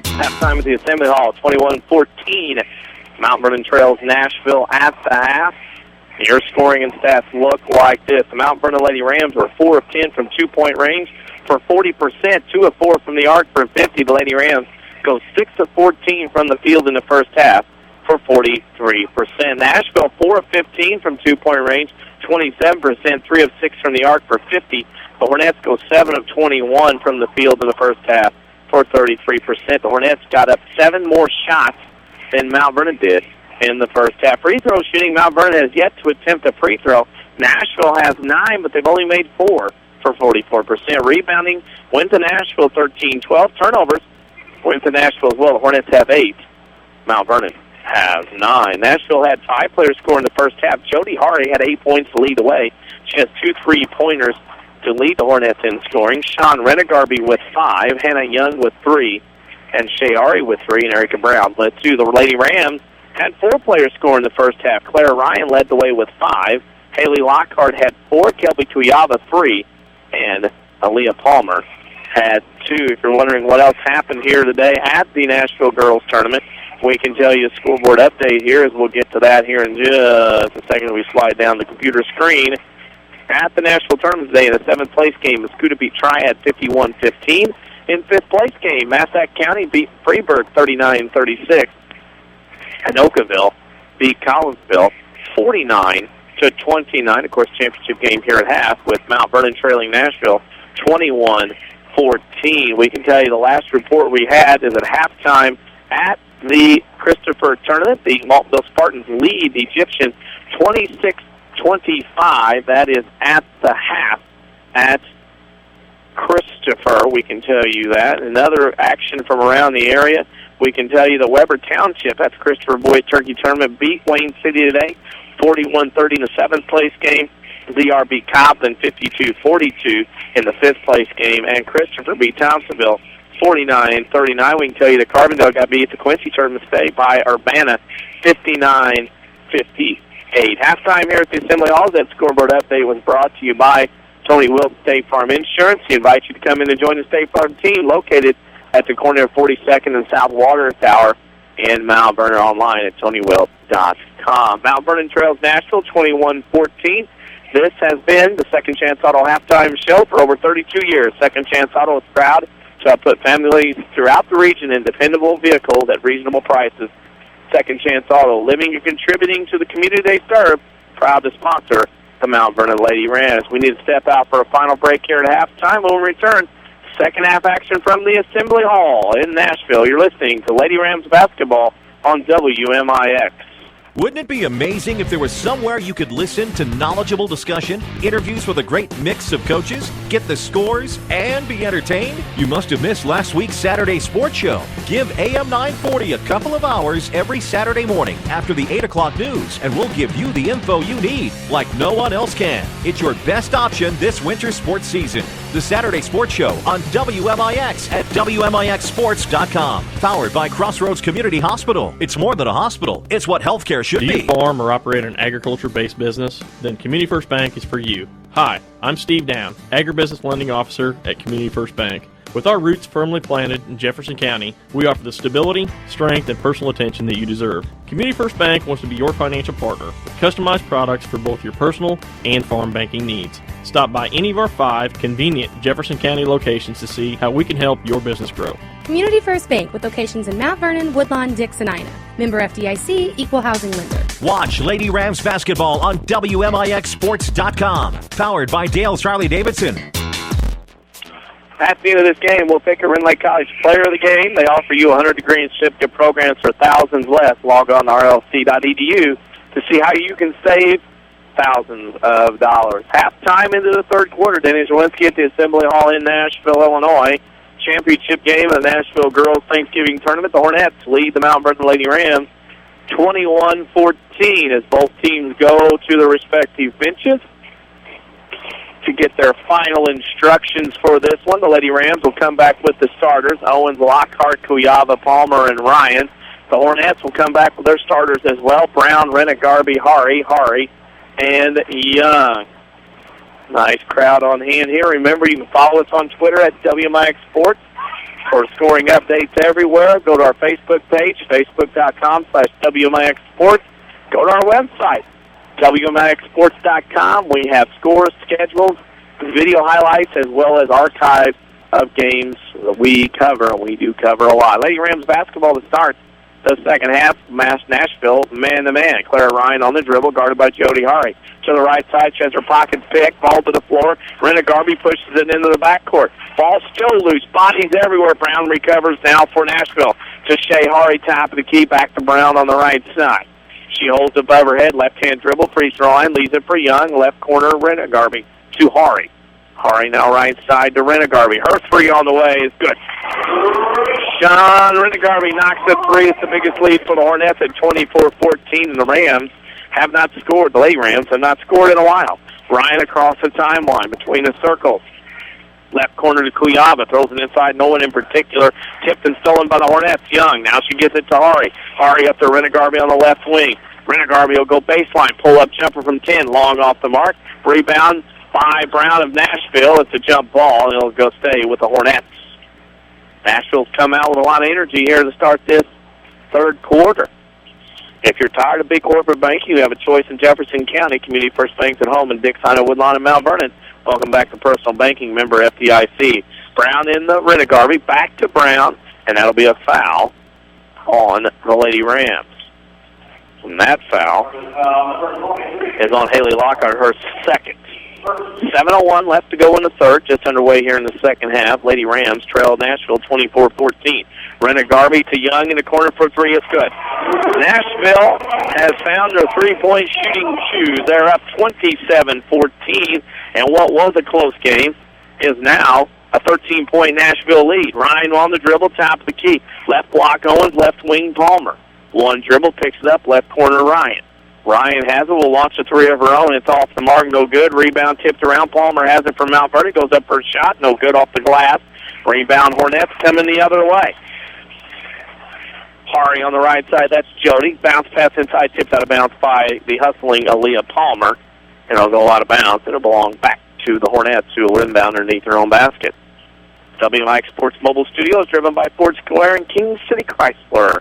Halftime at the Assembly Hall, 21-14. Mount Vernon trails Nashville at the half. Your scoring and stats look like this. The Mount Vernon Lady Rams were 4 of 10 from two-point range for 40%, 2 of 4 from the arc for 50. The Lady Rams go 6 of 14 from the field in the first half for 43%. Nashville 4 of 15 from two-point range, 27%, 3 of 6 from the arc for 50. The Hornettes go 7 of 21 from the field in the first half for 33%. The Hornettes got up 7 more shots than Mount Vernon did in the first half. Free throw shooting, Mount Vernon has yet to attempt a free throw. Nashville has 9, but they've only made 4 for 44%. Rebounding went to Nashville 13-12. Turnovers went to Nashville as well. The Hornets have 8. Mount Vernon has 9. Nashville had 5 players score in the first half. Jody Hari had 8 points to lead the way. She has 2 3-pointers to lead the Hornets in scoring. Sean Renegarby with 5, Hannah Young with 3, and Shea Ari with 3, and Erica Brown led 2. The Lady Rams had 4 players score in the first half. Claire Ryan led the way with 5. Haley Lockhart had 4, Kelby Tuyava 3, and Aaliyah Palmer had 2. If you're wondering what else happened here today at the Nashville Girls Tournament, we can tell you a scoreboard update here, as we'll get to that here in just a second. We slide down the computer screen. At the Nashville Tournament today, in the 7th place game, Mascouda beat Triad 51-15. In 5th place game, Massac County beat Freeburg 39-36. And Oakville beat Collinsville 49-29. Of course, championship game here at half, with Mount Vernon trailing Nashville 21-14. We can tell you the last report we had is at halftime at the Christopher Tournament. The Maltville Spartans lead the Egyptians 26-25. That is at the half at Christopher. We can tell you that. Another action from around the area. We can tell you the Weber Township, that's Christopher Boyd Turkey Tournament, beat Wayne City today 41-30 in the 7th place game. DR beat Coblin 52-42 in the 5th place game. And Christopher beat Townsonville 49-39. We can tell you the Carbondale got beat at the Quincy Tournament today by Urbana 59-58. Halftime here at the Assembly Hall. That scoreboard update was brought to you by Tony Wilk State Farm Insurance. He invites you to come in and join the State Farm team located at the corner of 42nd and South Water Tower in Mount Vernon, online at TonyWilk.com. Mount Vernon trails Nashville 21-14. This has been the Second Chance Auto halftime show for over 32 years. Second Chance Auto is proud to put families throughout the region in dependable vehicles at reasonable prices. Second Chance Auto, living and contributing to the community they serve, proud to sponsor the Mount Vernon Lady Rams. We need to step out for a final break here at halftime. When we return, second half action from the Assembly Hall in Nashville. You're listening to Lady Rams basketball on WMIX. Wouldn't it be amazing if there was somewhere you could listen to knowledgeable discussion, interviews with a great mix of coaches, get the scores, and be entertained? You must have missed last week's Saturday Sports Show. Give AM 940 a couple of hours every Saturday morning after the 8 o'clock news, and we'll give you the info you need like no one else can. It's your best option this winter sports season. The Saturday Sports Show on WMIX at WMIXsports.com. Powered by Crossroads Community Hospital. It's more than a hospital. It's what healthcare should be. Do you farm or operate an agriculture-based business? Then Community First Bank is for you. Hi, I'm Steve Down, Agribusiness Lending Officer at Community First Bank. With our roots firmly planted in Jefferson County, we offer the stability, strength, and personal attention that you deserve. Community First Bank wants to be your financial partner with customized products for both your personal and farm banking needs. Stop by any of our 5 convenient Jefferson County locations to see how we can help your business grow. Community First Bank with locations in Mount Vernon, Woodlawn, Dix, and Ina. Member FDIC, Equal Housing Lender. Watch Lady Rams basketball on WMIXsports.com. Powered by Dale's Harley-Davidson. At the end of this game, we'll pick a Rend Lake College Player of the Game. They offer you 100-degree certificate programs for thousands less. Log on to rlc.edu to see how you can save thousands of dollars. Halftime into the third quarter. Denny Czerwinski at the Assembly Hall in Nashville, Illinois. Championship game of the Nashville Girls Thanksgiving Tournament. The Hornettes lead the Mount Vernon Lady Rams 21-14 as both teams go to their respective benches to get their final instructions for this one. The Lady Rams will come back with the starters: Owens, Lockhart, Kuyava, Palmer, and Ryan. The Hornettes will come back with their starters as well: Brown, Renna, Garby, Hari, and Young. Nice crowd on hand here. Remember, you can follow us on Twitter at WMIX Sports for scoring updates everywhere. Go to our Facebook page, facebook.com/WMIX Sports. Go to our website, WMIXsports.com. We have scores, schedules, video highlights, as well as archives of games that we cover, and we do cover a lot. Lady Rams basketball to start the second half. Nashville man-to-man. Clara Ryan on the dribble, guarded by Jody Hari. To the right side, she has her pocket pick, ball to the floor. Renna Garby pushes it into the backcourt. Ball still loose, bodies everywhere. Brown recovers now for Nashville. To Shea Hari, top of the key, back to Brown on the right side. She holds above her head, left-hand dribble, free throw line, leaves it for Young, left corner, Renna Garby to Hari. Hari now right side to Renna Garby. Her three on the way is good. Renna Garby knocks the three. It's the biggest lead for the Hornets at 24-14, and the Rams have not scored. The Lady Rams have not scored in a while. Ryan across the timeline between the circles. Left corner to Kuyava, throws it inside, no one in particular. Tipped and stolen by the Hornets. Young, now she gets it to Hari. Hari up to Renna Garby on the left wing. Renna Garby will go baseline, pull-up jumper from 10, long off the mark. Rebound by Brown of Nashville. It's a jump ball, and it'll go stay with the Hornets. Nashville's come out with a lot of energy here to start this third quarter. If you're tired of big corporate banking, you have a choice in Jefferson County. Community First Banks at home in Dixon, Woodlawn, and Mount Vernon. Welcome back to Personal Banking, member FDIC. Brown in the Renna Garby, back to Brown, and that'll be a foul on the Lady Rams. And that foul is on Haley Lockhart, her second. 7:01 left to go in the third, just underway here in the second half. Lady Rams trail Nashville 24-14. Renna Garby to Young in the corner for three. It's good. Nashville has found their three-point shooting shoes. They're up 27-14, and what was a close game is now a 13-point Nashville lead. Ryan on the dribble, top of the key. Left block Owens, left wing Palmer. One dribble, picks it up, left corner Ryan. Ryan has it, will launch a three of her own. It's off the mark, no good. Rebound tipped around. Palmer has it from Mount Vernon. Goes up for a shot, no good off the glass. Rebound Hornets coming the other way. Hari on the right side, that's Jody. Bounce pass inside, tipped out of bounds by the hustling Aaliyah Palmer. And it'll go out of bounds. It'll belong back to the Hornets, who will inbound underneath their own basket. WMIX Sports Mobile Studio is driven by Ford Square and King City Chrysler.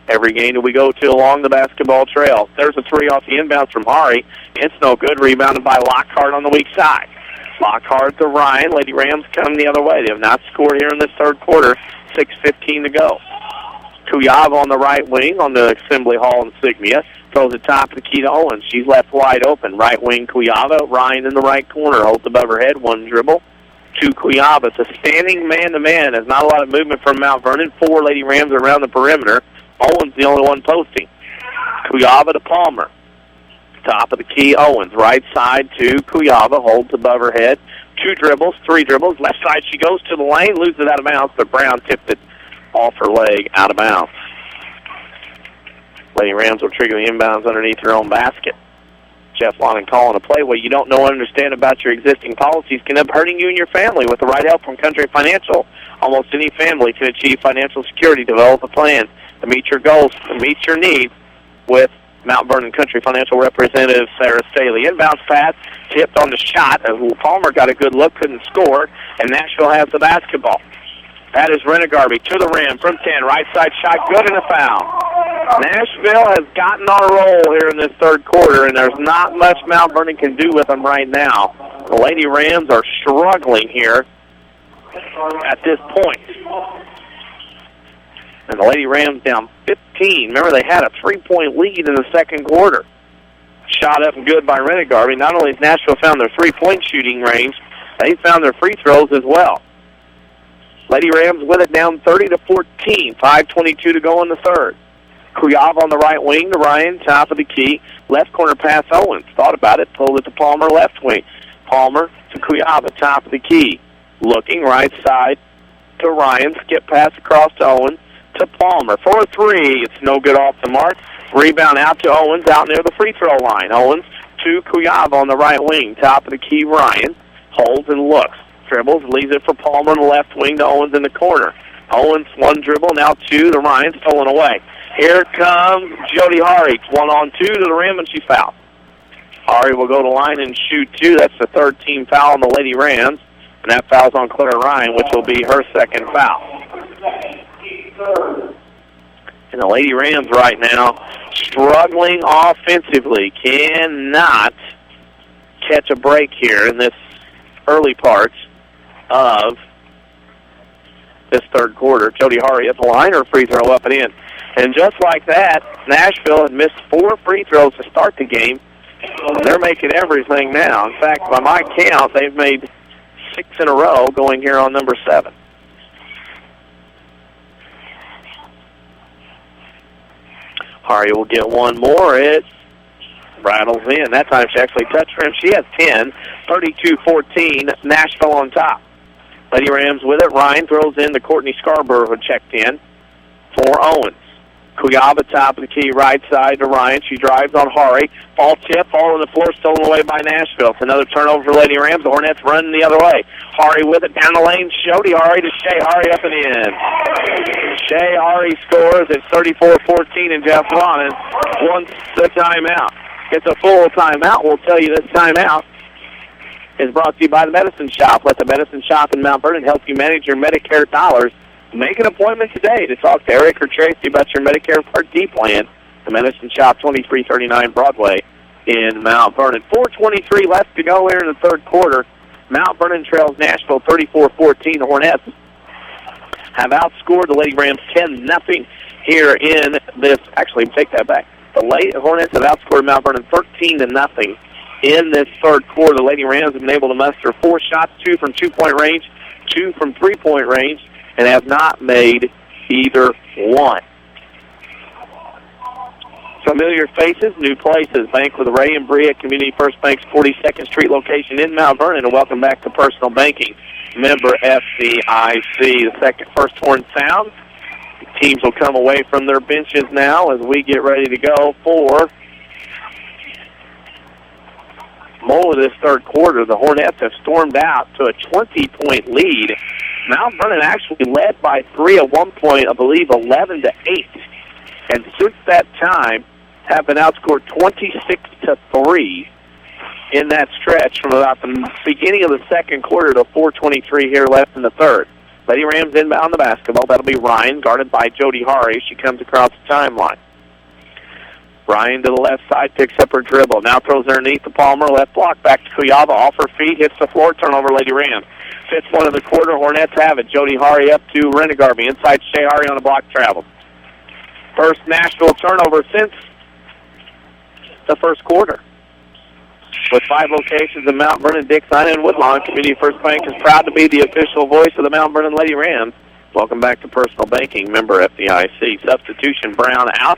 Every game that we go to along the basketball trail. There's a three off the inbounds from Hari. It's no good. Rebounded by Lockhart on the weak side. Lockhart to Ryan. Lady Rams come the other way. They have not scored here in this third quarter. 6:15 to go. Kuyava on the right wing on the Assembly Hall insignia. Throws the top of the key to Owens. She's left wide open. Right wing Kuyava. Ryan in the right corner. Holds above her head. One dribble to Kuyava. It's a standing man-to-man. There's not a lot of movement from Mount Vernon. Four Lady Rams around the perimeter. Owens the only one posting. Kuyava to Palmer. Top of the key, Owens. Right side to Kuyava. Holds above her head. Two dribbles, three dribbles. Left side she goes to the lane. Loses it out of bounds, but Brown tipped it off her leg out of bounds. Lady Rams will trigger the inbounds underneath her own basket. Jeff Lonnon calling a play. What you don't know or understand about your existing policies can end up hurting you and your family. With the right help from Country Financial, almost any family can achieve financial security. Develop a plan to meet your goals, to meet your needs with Mount Vernon Country Financial representative Sarah Staley. Inbounds pass, tipped on the shot. Palmer got a good look, couldn't score, and Nashville has the basketball. That is Renna Garby to the rim from 10. Right side shot, good, and a foul. Nashville has gotten on a roll here in this third quarter, and there's not much Mount Vernon can do with them right now. The Lady Rams are struggling here at this point. And the Lady Rams down 15. Remember, they had a 3-point lead in the second quarter. Shot up and good by Renna Garby. Not only has Nashville found their three-point shooting range, they found their free throws as well. Lady Rams with it down 30-14. 5:22 to go in the third. Kuyav on the right wing to Ryan, top of the key. Left corner pass Owens. Thought about it, pulled it to Palmer, left wing. Palmer to Kuyav at top of the key. Looking right side to Ryan. Skip pass across to Owens to Palmer. For a three. It's no good off the mark. Rebound out to Owens out near the free throw line. Owens to Kuyav on the right wing. Top of the key, Ryan. Holds and looks. Dribbles, leaves it for Palmer on the left wing to Owens in the corner. Owens, one dribble, now two to Ryan, stolen away. Here comes Jody Hari. 1-on-2 to the rim, and she fouls. Hari will go to line and shoot two. That's the third team foul on the Lady Rams, and that foul's on Claire Ryan, which will be her second foul. And the Lady Rams right now struggling offensively, cannot catch a break here in this early parts of this third quarter. Jody Hari at the line, her free throw up and in. And just like that, Nashville had missed 4 free throws to start the game. They're making everything now. In fact, by my count, they've made 6 in a row going here on number 7. Hari will get one more. It rattles in. That time she actually touched rim. She has 10. 32-14. Nashville on top. Lady Rams with it. Ryan throws in to Courtney Scarborough, who checked in for Owens. Kuyaba top of the key, right side to Ryan. She drives on Hari. Ball tip, all on the floor, stolen away by Nashville. It's another turnover for Lady Rams. The Hornets running the other way. Hari with it down the lane. Jody Hari to Shea Hari up and in. Shea Hari scores at 34-14, and Jeff Ronan wants the timeout. It's a full timeout. We'll tell you this timeout is brought to you by the Medicine Shop. Let the Medicine Shop in Mount Vernon help you manage your Medicare dollars. Make an appointment today to talk to Eric or Tracy about your Medicare Part D plan. The Medicine Shop, 2339 Broadway in Mount Vernon. 4:23 left to go here in the third quarter. Mount Vernon trails Nashville 34-14. The Hornets have outscored the Lady Rams 10-0 here in this. Actually, take that back. The Hornets have outscored Mount Vernon 13-0 in this third quarter. The Lady Rams have been able to muster 4 shots, 2 from 2-point range, 2 from 3-point range, and have not made either one. Familiar faces, new places. Bank with Ray and Bria, Community First Bank's 42nd Street location in Mount Vernon, and welcome back to Personal Banking. Member FDIC. The first horn sounds. Teams will come away from their benches now as we get ready to go for more of this third quarter. The Hornets have stormed out to a 20-point lead. Mount Vernon actually led by 3 at one point, I believe 11-8. And since that time, have been outscored 26-3 in that stretch from about the beginning of the second quarter to 4:23 here left in the third. Lady Rams inbound the basketball. That'll be Ryan, guarded by Jody Hari. She comes across the timeline. Ryan to the left side, picks up her dribble. Now throws underneath the Palmer. Left block, back to Kuyava. Off her feet, hits the floor. Turnover, Lady Rams. 5th one of the quarter. Hornets have it. Jody Hari up to Renegarby. Inside Shea Hari on the block travel. First Nashville turnover since the first quarter. With 5 locations in Mount Vernon, Dixon, and Woodlawn, Community First Bank is proud to be the official voice of the Mount Vernon Lady Rams. Welcome back to Personal Banking, member FDIC. Substitution, Brown out.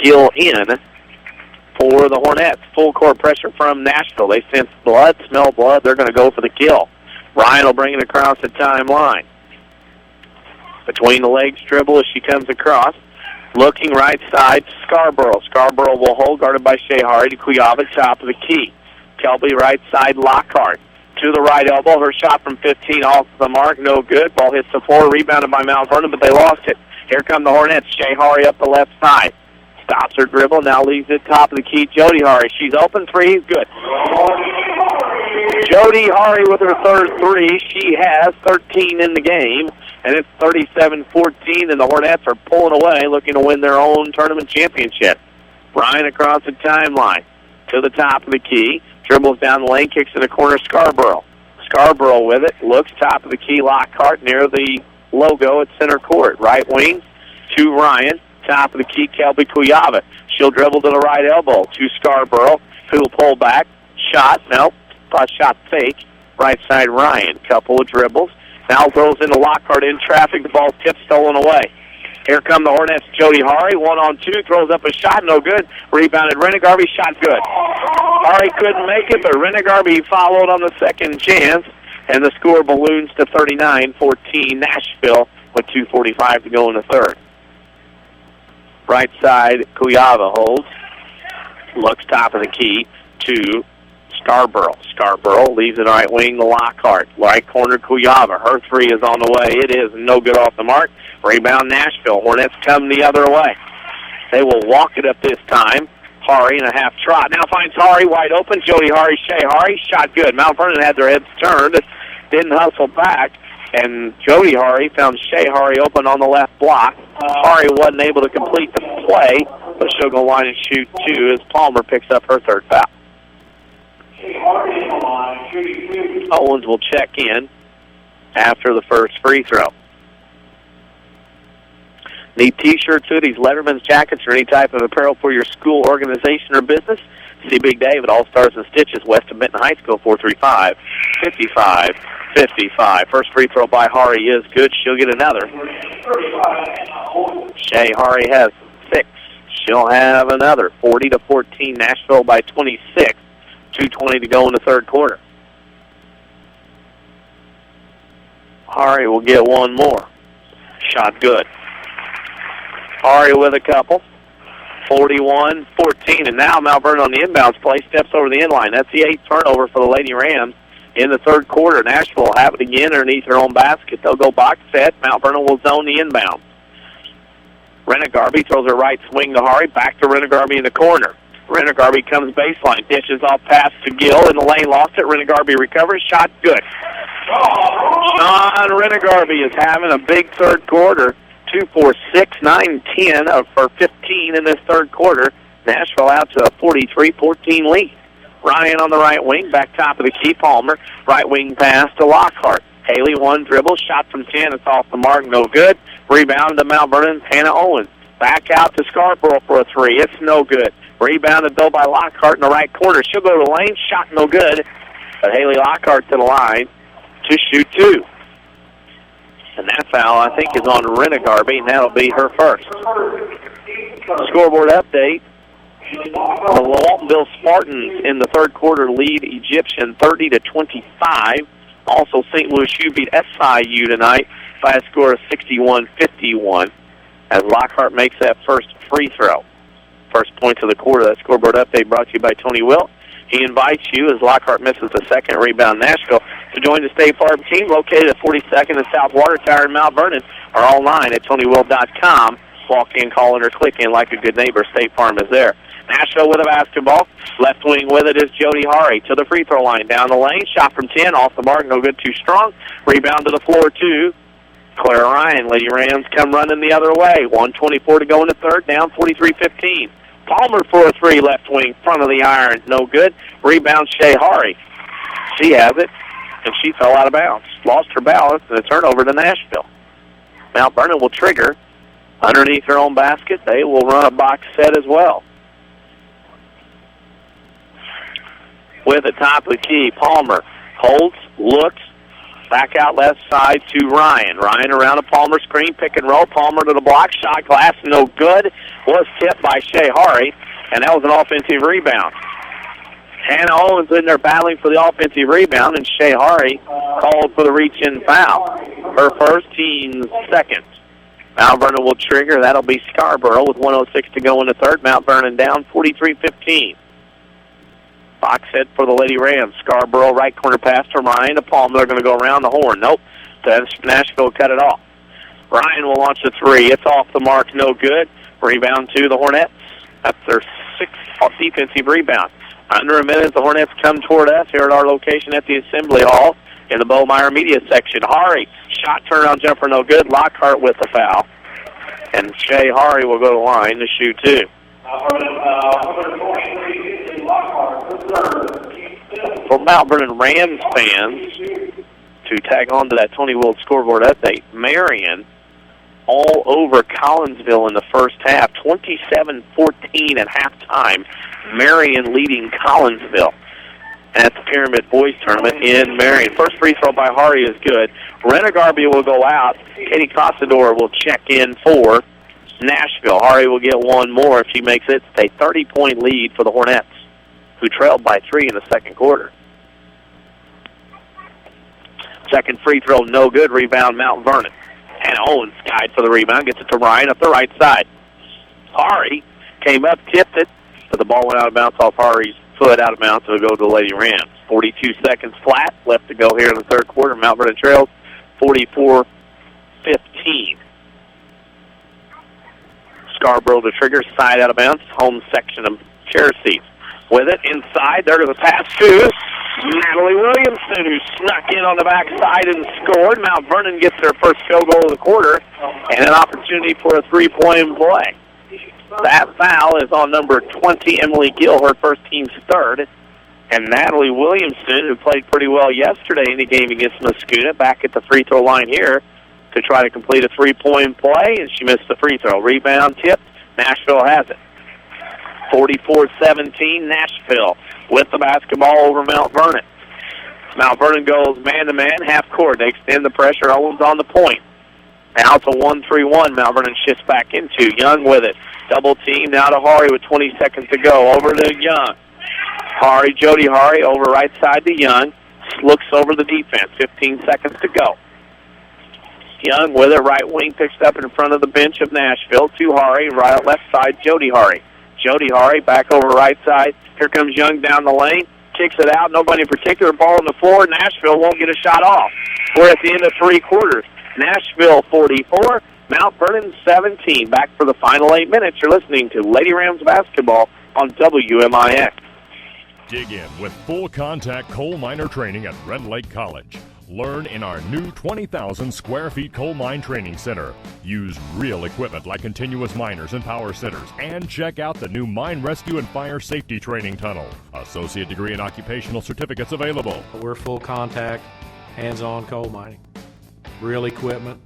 Gill in for the Hornets. Full court pressure from Nashville. They sense blood, smell blood. They're going to go for the kill. Ryan will bring it across the timeline. Between the legs dribble as she comes across. Looking right side, Scarborough. Scarborough will hold, guarded by Shea Hari to Kuyava, top of the key. Kelby right side, Lockhart. To the right elbow, her shot from 15 off the mark, no good. Ball hits the floor, rebounded by Mount Vernon, but they lost it. Here come the Hornets. Shea Hari up the left side. Stops her dribble, now leaves it top of the key. Jody Hari, she's open, 3, good. Jody Hari with her third 3. She has 13 in the game, and it's 37-14, and the Hornets are pulling away, looking to win their own tournament championship. Ryan across the timeline to the top of the key. Dribbles down the lane, kicks in the corner, Scarborough. Scarborough with it, looks top of the key, Lockhart near the logo at center court. Right wing to Ryan. Top of the key, Kelby Kuyava. She'll dribble to the right elbow to Scarborough, who will pull back. Shot, nope, shot fake. Right side, Ryan. Couple of dribbles. Now throws into Lockhart in traffic. The ball tipped, stolen away. Here come the Hornets. Jody Hari, 1-on-2, throws up a shot, no good. Rebounded Renegarby, shot good. Hari couldn't make it, but Renegarby followed on the second chance, and the score balloons to 39-14 Nashville with 2:45 to go in the third. Right side, Kuyava holds. Looks top of the key to Scarborough. Scarborough leaves it right wing to Lockhart. Right corner, Kuyava. Her three is on the way. It is no good off the mark. Rebound Nashville. Hornets come the other way. They will walk it up this time. Hari in a half trot. Now finds Hari wide open. Jody Hari, Shea Hari. Shot good. Mount Vernon had their heads turned. Didn't hustle back. And Jody Hari found Shea Hari open on the left block. Hari wasn't able to complete the play, but she'll go line and shoot two as Palmer picks up her third foul. Owens will check in after the first free throw. Need T-shirts, hoodies, Letterman's jackets, or any type of apparel for your school, organization, or business? See Big Dave at All Stars and Stitches, west of Benton High School, 435-55-55. First free throw by Hari is good. She'll get another. Shea Hari has 6. She'll have another. 40-14, Nashville by 26. 2:20 to go in the third quarter. Hari will get one more. Shot good. Hari with a couple. 41-14, and now Mount Vernon on the inbounds play steps over the inline. That's the 8th turnover for the Lady Rams in the third quarter. Nashville will have it again underneath their own basket. They'll go box set. Mount Vernon will zone the inbounds. Renegarby throws her right swing to Hari. Back to Renegarby in the corner. Renegarby comes baseline. Dishes off pass to Gill in the lane. Lost it. Renegarby recovers. Shot good. Sean Renegarby is having a big third quarter. 2 for 6, 9, 10 for 15 in this third quarter. Nashville out to a 43-14 lead. Ryan on the right wing, back top of the key. Palmer, right wing pass to Lockhart. Haley, one dribble, shot from 10. It's off the mark, no good. Rebound to Mount Vernon's Hannah Owens. Back out to Scarborough for a three. It's no good. Rebounded, though, by Lockhart in the right corner. She'll go to the lane. Shot no good. But Haley Lockhart to the line to shoot two. And that foul, I think, is on Renegarby, and that'll be her first. Scoreboard update. The Waltonville Spartans in the third quarter lead Egyptian 30-25. Also, St. Louis U beat SIU tonight by a score of 61-51 as Lockhart makes that first free throw. First points of the quarter. That scoreboard update brought to you by Tony Wilt. He invites you, as Lockhart misses the second rebound, Nashville, to join the State Farm team located at 42nd and South Water Tower in Mount Vernon, or online at TonyWilt.com. Walk in, call in, or click in like a good neighbor. State Farm is there. Nashville with a basketball. Left wing with it is Jody Hari to the free throw line. Down the lane, shot from 10, off the mark, no good, too strong. Rebound to the floor, too. Claire Ryan. Lady Rams come running the other way. 1:24 to go in the third, down 43-15. Palmer for a three, left wing, front of the iron, no good. Rebound, Shea Hari. She has it, and she fell out of bounds. Lost her balance, and a turnover to Nashville. Mount Vernon will trigger underneath their own basket. They will run a box set as well. With the top of the key, Palmer holds, looks, back out left side to Ryan. Ryan around a Palmer screen, pick and roll. Palmer to the block, shot glass, no good. Was tipped by Shea Hari, and that was an offensive rebound. Hannah Owens in there battling for the offensive rebound, and Shea Hari called for the reach-in foul. Her first, team's second. Mount Vernon will trigger. That'll be Scarborough with 1:06 to go in the third. Mount Vernon down 43-15. Box set for the Lady Rams. Scarborough right corner pass to Ryan to Palmer. They're going to go around the horn. Nope. Nashville cut it off. Ryan will launch a three. It's off the mark. No good. Rebound to the Hornets. That's their sixth defensive rebound. Under a minute, the Hornets come toward us here at our location at the Assembly Hall in the Bowmeyer Media section. Hari, shot turnaround jumper, no good. Lockhart with the foul. And Shea Hari will go to line to shoot two. For Mount Vernon Rams fans, to tag on to that Tony Wilt scoreboard update, Marion all over Collinsville in the first half, 27-14 at halftime. Marion leading Collinsville at the Pyramid Boys Tournament in Marion. First free throw by Hari is good. Renegarby will go out. Katie Cosador will check in for Nashville. Hari will get one more if she makes it. It's a 30-point lead for the Hornettes, who trailed by 3 in the second quarter. Second free throw, no good. Rebound, Mount Vernon. And Owens skied for the rebound. Gets it to Ryan up the right side. Hari came up, tipped it, but the ball went out of bounds off Hari's foot, out of bounds, so it'll go to the Lady Rams. 42 seconds flat left to go here in the third quarter. Mount Vernon trails 44-15. Scarborough to trigger, side out of bounds, home section of chair seats. With it inside, there goes a pass to Natalie Williamson, who snuck in on the backside and scored. Mount Vernon gets their first field goal of the quarter and an opportunity for a three-point play. That foul is on number 20, Emily Gill, her first team's third. And Natalie Williamson, who played pretty well yesterday in the game against Muscuna, back at the free throw line here to try to complete a three-point play, and she missed the free throw. Rebound tipped. Nashville has it. 44-17, Nashville with the basketball over Mount Vernon. Mount Vernon goes man-to-man, half court. They extend the pressure. Owens on the point. Now it's a 1-3-1. Mount Vernon shifts back into. Young with it. Double team now to Hari with 20 seconds to go. Over to Young. Hari, Jody Hari, over right side to Young. Looks over the defense. 15 seconds to go. Young with it. Right wing picks up in front of the bench of Nashville. To Hari. Right left side, Jody Hari. Jody Hari back over right side. Here comes Young down the lane. Kicks it out. Nobody in particular. Ball on the floor. Nashville won't get a shot off. We're at the end of three quarters. Nashville 44, Mount Vernon 17. Back for the final 8 minutes. You're listening to Lady Rams basketball on WMIX. Dig in with full contact coal miner training at Red Lake College. Learn in our new 20,000 square feet coal mine training center. Use real equipment like continuous miners and power sitters. And check out the new mine rescue and fire safety training tunnel. Associate degree and occupational certificates available. We're full contact, hands-on coal mining. Real equipment,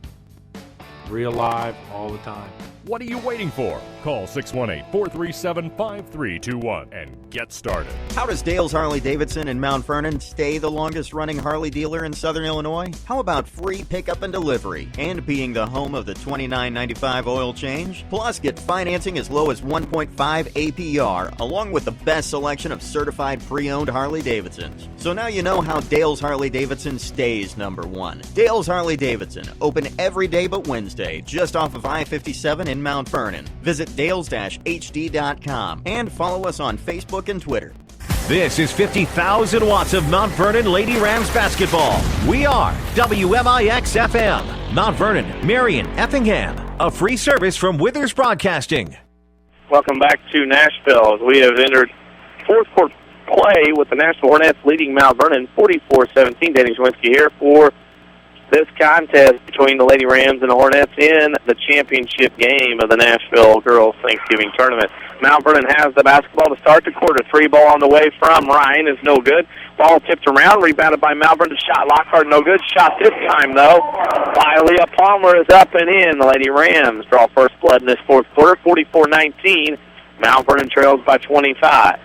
real live, all the time. What are you waiting for? Call 618-437-5321 and get started. How does Dale's Harley-Davidson in Mount Vernon stay the longest-running Harley dealer in Southern Illinois? How about free pickup and delivery and being the home of the $29.95 oil change? Plus, get financing as low as 1.5 APR, along with the best selection of certified pre-owned Harley-Davidsons. So now you know how Dale's Harley-Davidson stays number one. Dale's Harley-Davidson, open every day but Wednesday, just off of I-57 in Mount Vernon. Visit dales-hd.com and follow us on Facebook and Twitter. This is 50,000 watts of Mount Vernon Lady Rams basketball. We are WMIX FM, Mount Vernon, Marion, Effingham. A free service from Withers Broadcasting. Welcome back to Nashville. We have entered fourth quarter play with the Nashville Hornettes leading Mount Vernon 44-17. Danny Czerwinski here for this contest between the Lady Rams and the Hornets in the championship game of the Nashville Girls Thanksgiving Tournament. Mount Vernon has the basketball to start the quarter. Three ball on the way from Ryan is no good. Ball tipped around, rebounded by Mount Vernon. Shot Lockhart, no good. Shot this time, though, by Leah Palmer is up and in. The Lady Rams draw first blood in this fourth quarter, 44-19. Mount Vernon trails by 25.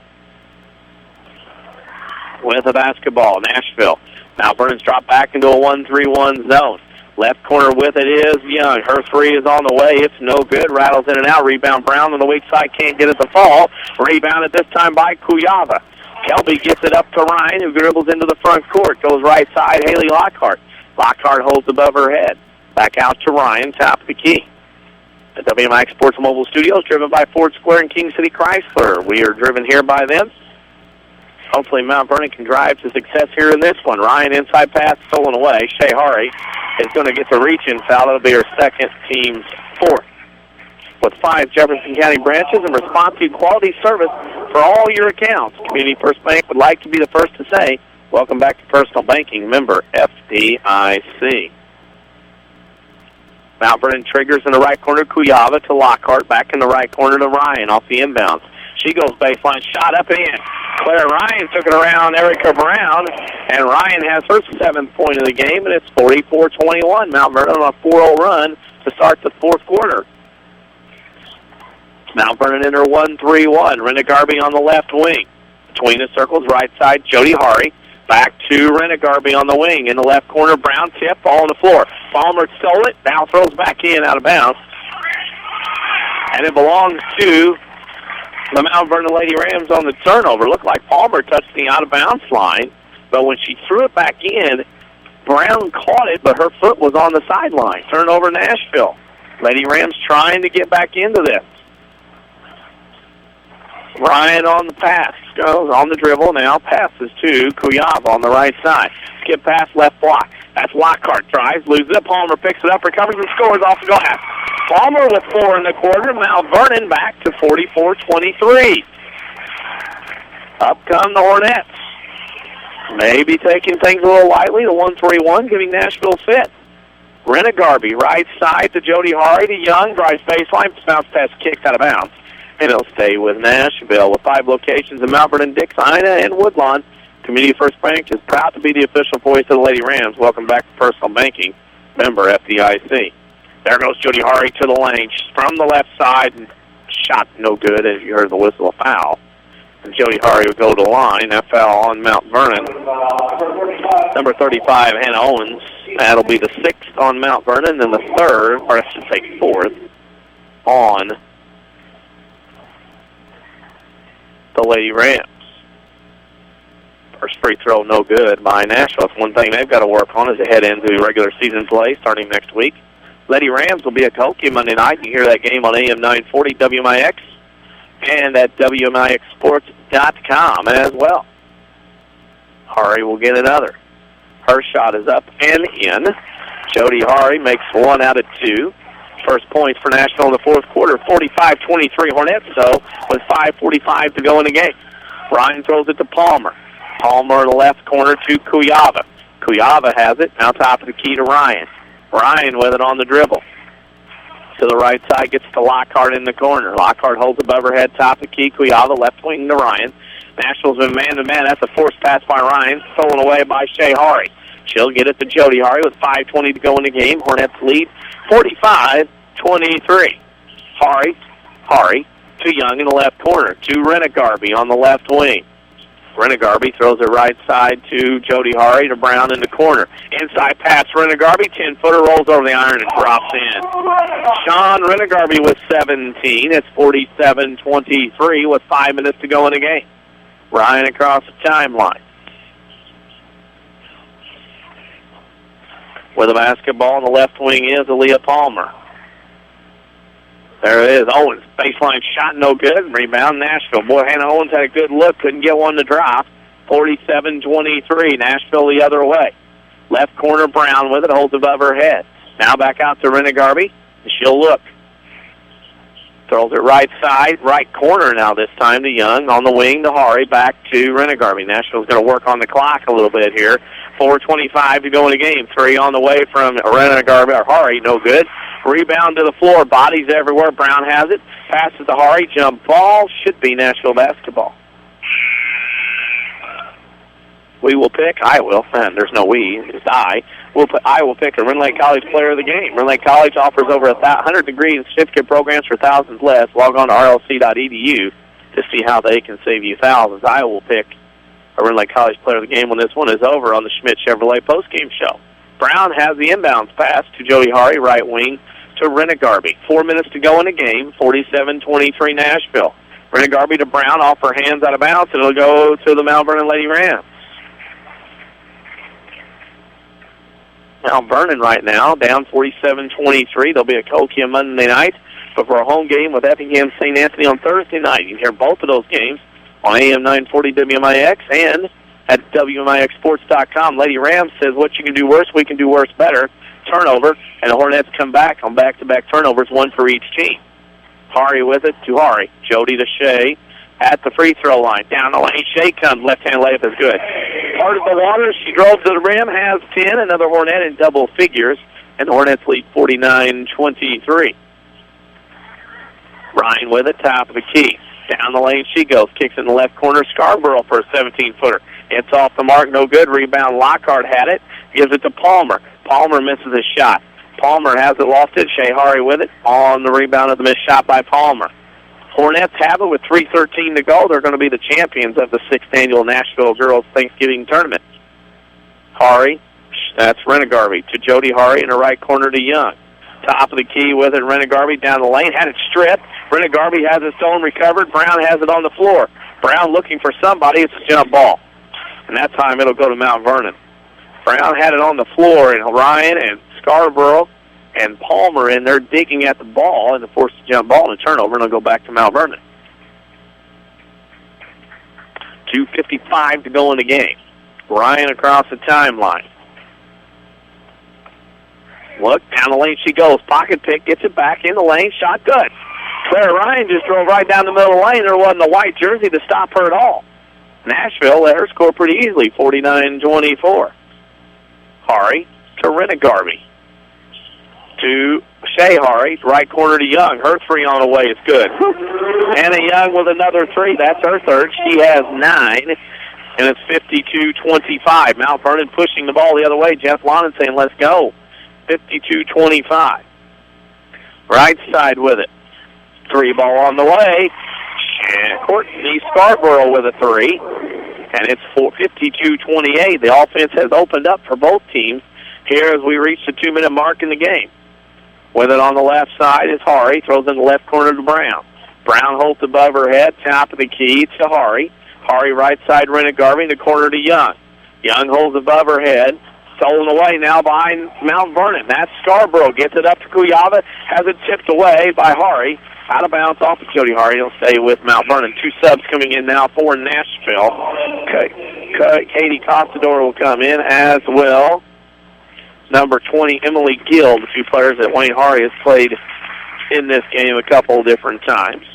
With the basketball, Nashville. Mount Vernon's dropped back into a 1-3-1 zone. Left corner with it is Young. Her three is on the way. It's no good. Rattles in and out. Rebound Brown on the weak side. Can't get it to fall. Rebounded this time by Kuyava. Kelby gets it up to Ryan, who dribbles into the front court. Goes right side. Haley Lockhart. Lockhart holds above her head. Back out to Ryan. Top of the key. The WMIX Sports Mobile Studios, driven by Ford Square and King City Chrysler. We are driven here by them. Hopefully Mount Vernon can drive to success here in this one. Ryan inside pass stolen away. Shea Hari is going to get the reach-in foul. That'll be her second, team's fourth. With 5 Jefferson County branches and responsive quality service for all your accounts, Community First Bank would like to be the first to say, welcome back to personal banking, member FDIC. Mount Vernon triggers in the right corner, Kuyava to Lockhart, back in the right corner to Ryan off the inbounds. She goes baseline, shot up and in. Claire Ryan took it around Erica Brown, and Ryan has her 7th point of the game, and it's 44-21. Mount Vernon on a 4-0 run to start the fourth quarter. Mount Vernon in her 1-3-1. Rennegarby on the left wing. Between the circles, right side, Jody Hari. Back to Rennegarby on the wing. In the left corner, Brown tip, ball on the floor. Palmer stole it, now throws back in, out of bounds. And it belongs to the Mount Vernon Lady Rams on the turnover. Looked like Palmer touched the out-of-bounds line, but when she threw it back in, Brown caught it, but her foot was on the sideline. Turnover Nashville. Lady Rams trying to get back into this. Ryan on the pass. Goes on the dribble now. Passes to Kuyava on the right side. Skip pass, left block. That's Lockhart. Drives, loses it. Palmer picks it up, recovers, and scores off the glass. Palmer with 4 in the quarter. Mount Vernon back to 44-23. Up come the Hornettes. Maybe taking things a little lightly. The 1-3-1 giving Nashville fit. Renegarby, right side to Jody Hari to Young. Drives baseline. Bounce pass kicked out of bounds. And it'll stay with Nashville. With 5 locations in Mount Vernon, Dix, Ina, and Woodlawn, Community First Bank is proud to be the official voice of the Lady Rams. Welcome back to Personal Banking. Member FDIC. There goes Jody Hari to the lane. She's from the left side. And shot no good as you heard the whistle, a foul. And Jody Hari would go to the line. That foul on Mount Vernon. Number 35, Hannah Owens. That'll be the 6th on Mount Vernon and the 3rd, or I should say 4th, on the Lady Rams. First free throw no good by Nashville. That's one thing they've got to work on as they head into regular season play starting next week. Lady Rams will be at Koki Monday night. You hear that game on AM 940 WMIX and at WMIXsports.com as well. Hari will get another. Her shot is up and in. Jody Hari makes 1 out of 2. First points for Nashville in the fourth quarter, 45-23 Hornets, so with 5:45 to go in the game. Ryan throws it to Palmer. Palmer in the left corner to Kuyava. Kuyava has it, now top of the key to Ryan. Ryan with it on the dribble. To the right side, gets to Lockhart in the corner. Lockhart holds above her head, top of the key. Kuyava left wing to Ryan. Nashville's been man-to-man. That's a forced pass by Ryan, stolen away by Shea Hari. She'll get it to Jody Hari with 5:20 to go in the game. Hornets lead 45-23. Hari to Young in the left corner, to Renegarby on the left wing. Renegarby throws it right side to Jody Hari to Brown in the corner. Inside pass, Renegarby, 10-footer, rolls over the iron and drops in. Sean Renegarby with 17. It's 47-23 with 5 minutes to go in the game. Ryan across the timeline. With the basketball on the left wing is Aaliyah Palmer. There it is. Owens, baseline shot, no good. Rebound, Nashville. Boy, Hannah Owens had a good look. Couldn't get one to drop. 47-23. Nashville the other way. Left corner, Brown with it. Holds above her head. Now back out to Renegarby. She'll look. Throws it right side, right corner now this time to Young. On the wing to Hari. Back to Renegarby. Nashville's going to work on the clock a little bit here. 4:25 to go in the game. 3 on the way from Renegarby, or Hari. No good. Rebound to the floor. Bodies everywhere. Brown has it. Passes to Hari. Jump ball. Should be Nashville basketball. We will pick. I will. Man, there's no we. It's I. I will pick a Rend Lake College player of the game. Rend Lake College offers over 100-degree and certificate programs for thousands less. Log on to rlc.edu to see how they can save you thousands. I will pick a Rend Lake College player of the game when this one is over on the Schmidt Chevrolet postgame show. Brown has the inbounds pass to Jody Hari, right wing, to Renegarby. 4 minutes to go in the game, 47-23 Nashville. Renegarby to Brown, off her hands out of bounds, and it'll go to the Mount Vernon Lady Rams. Mount Vernon right now, down 47-23. They'll be at Kokia Monday night, but for a home game with Effingham St. Anthony on Thursday night. You can hear both of those games on AM 940 WMIX and at WMIXsports.com. Lady Rams says what you can do worse, we can do worse better. Turnover, and the Hornets come back on back-to-back turnovers, one for each team. Hari with it to Hari. Jody to Shea at the free throw line. Down the lane, Shea comes. Left-hand layup is good. Part of the water, she drove to the rim, has 10. Another Hornet in double figures, and the Hornets lead 49-23. Ryan with it, top of the key. Down the lane she goes. Kicks in the left corner. Scarborough for a 17-footer. It's off the mark, no good. Rebound, Lockhart had it. Gives it to Palmer. Palmer misses a shot. Palmer has it lofted. Shea Hari with it on the rebound of the missed shot by Palmer. Hornets have it with 3:13 to go. They're going to be the champions of the 6th annual Nashville Girls Thanksgiving Tournament. Hari, that's Renegarby, to Jody Hari in the right corner to Young. Top of the key with it, Renegarby down the lane. Had it stripped. Brenna Garvey has it stolen, recovered. Brown has it on the floor. Brown looking for somebody. It's a jump ball. And that time it'll go to Mount Vernon. Brown had it on the floor, and Ryan and Scarborough and Palmer in there digging at the ball, and forced a jump ball and a turnover, and it'll go back to Mount Vernon. 2:55 to go in the game. Ryan across the timeline. Look, down the lane she goes. Pocket pick, gets it back in the lane. Shot good. Claire Ryan just drove right down the middle of the lane. There wasn't a white jersey to stop her at all. Nashville let her score pretty easily, 49-24. Hari to Rena Garvey. To Shea Hari, right corner to Young. Her three on the way is good. Anna Young with another three. That's her third. She has 9, and it's 52-25. Mount Vernon pushing the ball the other way. Jeff Lonan saying, let's go. 52-25. Right side with it. Three ball on the way. And Courtney Scarborough with a three. And it's 52-28. The offense has opened up for both teams here as we reach the 2-minute mark in the game. With it on the left side is Hari. Throws in the left corner to Brown. Brown holds above her head. Top of the key to Hari. Hari right side, Rena Garvey in the corner to Young. Young holds above her head. Stolen away now behind Mount Vernon. That's Scarborough. Gets it up to Kuyava. Has it tipped away by Hari. Out of bounds off of Jody Hari. He'll stay with Mount Vernon. 2 subs coming in now for Nashville. Katie Costador will come in, as will number 20, Emily Gill, the 2 players that Wayne Hari has played in this game a couple different times.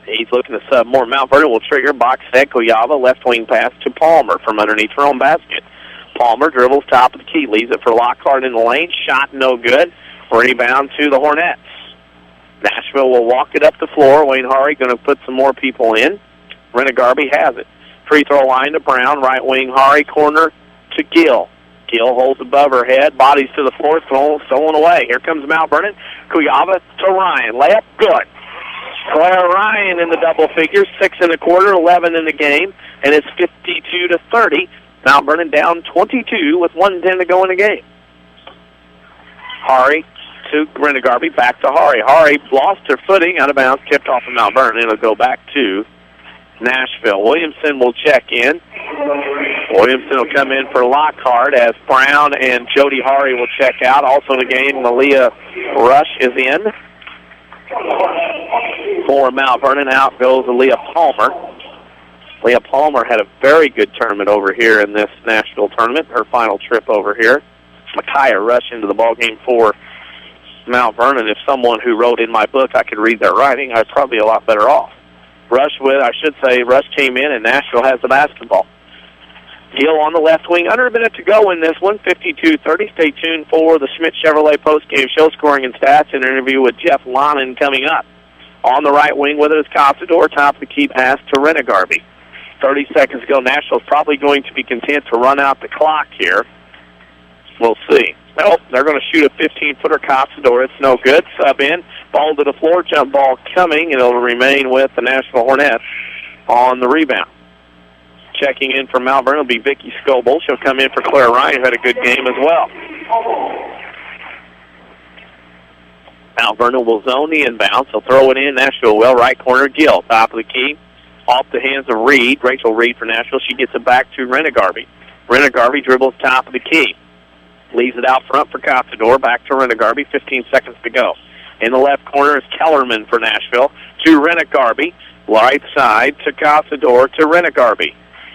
He's looking to sub more. Mount Vernon will trigger. Box set. Kuyava. Left wing pass to Palmer from underneath her own basket. Palmer dribbles top of the key. Leaves it for Lockhart in the lane. Shot no good. Rebound to the Hornets. Nashville will walk it up the floor. Wayne Hari going to put some more people in. Rena Garvey has it. Free throw line to Brown. Right wing Hari. Corner to Gill. Gill holds above her head. Bodies to the floor. Stolen away. Here comes Mount Vernon. Kuyava to Ryan. Layup good. Claire Ryan in the double figures, 6 1/4, 11 in the game, and it's 52-30. Mount Vernon down 22 with 1:10 to go in the game. Hari to Rena Garvey, back to Hari. Hari lost her footing, out of bounds, tipped off of Mount Vernon. It'll go back to Nashville. Williamson will check in. Williamson will come in for Lockhart as Brown and Jody Hari will check out. Also in the game, Malia Rush is in. For Mount Vernon, out goes Leah Palmer. Leah Palmer had a very good tournament over here in this Nashville tournament, her final trip over here. Micaiah Rush into the ballgame for Mount Vernon. If someone who wrote in my book I could read their writing, I'd probably be a lot better off. Rush came in, and Nashville has the basketball. Gill on the left wing, under a minute to go in this one, 52-30. Stay tuned for the Schmidt Chevrolet postgame show, scoring and stats, and interview with Jeff Lonan coming up. On the right wing with it is Costador, top of the key pass to Rena Garvey. 30 seconds to go. Nashville's probably going to be content to run out the clock here. We'll see. Well, they're going to shoot a 15-footer. Costador. It's no good. Sub in. Ball to the floor. Jump ball coming, and it'll remain with the Nashville Hornets on the rebound. Checking in for Mount Vernon will be Vicky Scoble. She'll come in for Claire Ryan, who had a good game as well. Mount Vernon will zone the inbounds. He'll throw it in. Nashville will. Right corner, Gill. Top of the key. Off the hands of Reed. Rachel Reed for Nashville. She gets it back to Rena Garvey. Rena Garvey dribbles top of the key. Leaves it out front for Costador. Back to Rena Garvey. 15 seconds to go. In the left corner is Kellerman for Nashville. To Rena Garvey. Right side to Costador to Rena Garvey.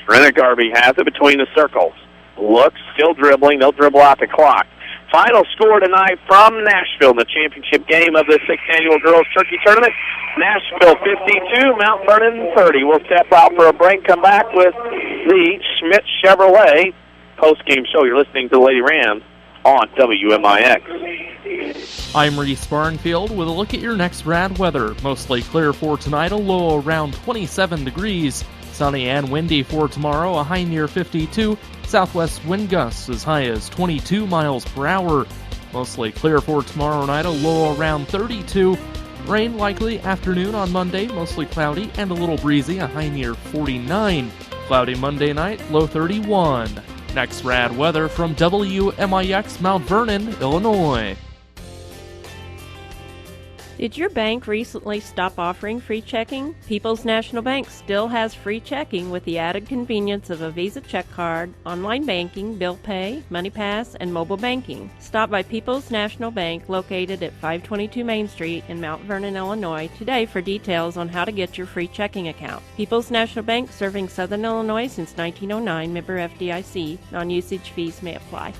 Rena Garvey has it between the circles. Looks, still dribbling. They'll dribble out the clock. Final score tonight from Nashville in the championship game of the 6th Annual Girls Turkey Tournament. Nashville 52, Mount Vernon 30. We'll step out for a break, come back with the Schmidt Chevrolet post-game show. You're listening to the Lady Rams on WMIX. I'm Reese Barnfield with a look at your next rad weather. Mostly clear for tonight, a low around 27 degrees. Sunny and windy for tomorrow, a high near 52. Southwest wind gusts as high as 22 miles per hour. Mostly clear for tomorrow night, a low around 32. Rain likely afternoon on Monday, mostly cloudy and a little breezy, a high near 49. Cloudy Monday night, low 31. Next rad weather from WMIX Mount Vernon, Illinois. Did your bank recently stop offering free checking? People's National Bank still has free checking with the added convenience of a Visa check card, online banking, bill pay, MoneyPass, and mobile banking. Stop by People's National Bank located at 522 Main Street in Mount Vernon, Illinois today for details on how to get your free checking account. People's National Bank, serving Southern Illinois since 1909, member FDIC. Non-usage fees may apply.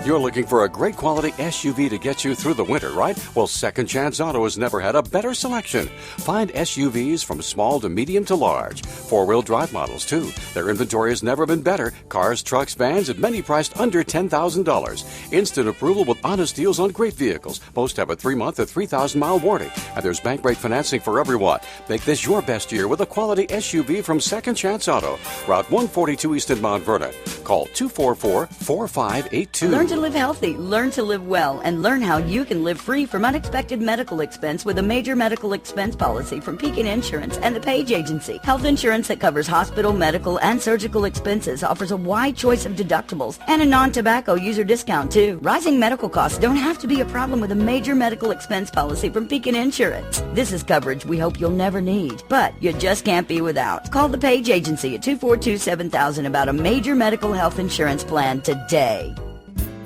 You're looking for a great quality SUV to get you through the winter, right? Well, Second Chance Auto has never had a better selection. Find SUVs from small to medium to large. Four-wheel drive models, too. Their inventory has never been better. Cars, trucks, vans, and many priced under $10,000. Instant approval with honest deals on great vehicles. Most have a 3-month or 3,000-mile warranty. And there's bank rate financing for everyone. Make this your best year with a quality SUV from Second Chance Auto. Route 142 East in Mount Vernon. Call 244-4582. Learn to live healthy, learn to live well, and learn how you can live free from unexpected medical expense with a major medical expense policy from Pekin Insurance and the Page Agency. Health insurance that covers hospital, medical, and surgical expenses offers a wide choice of deductibles and a non-tobacco user discount, too. Rising medical costs don't have to be a problem with a major medical expense policy from Pekin Insurance. This is coverage we hope you'll never need, but you just can't be without. Call the Page Agency at 242-7000 about a major medical health insurance plan today.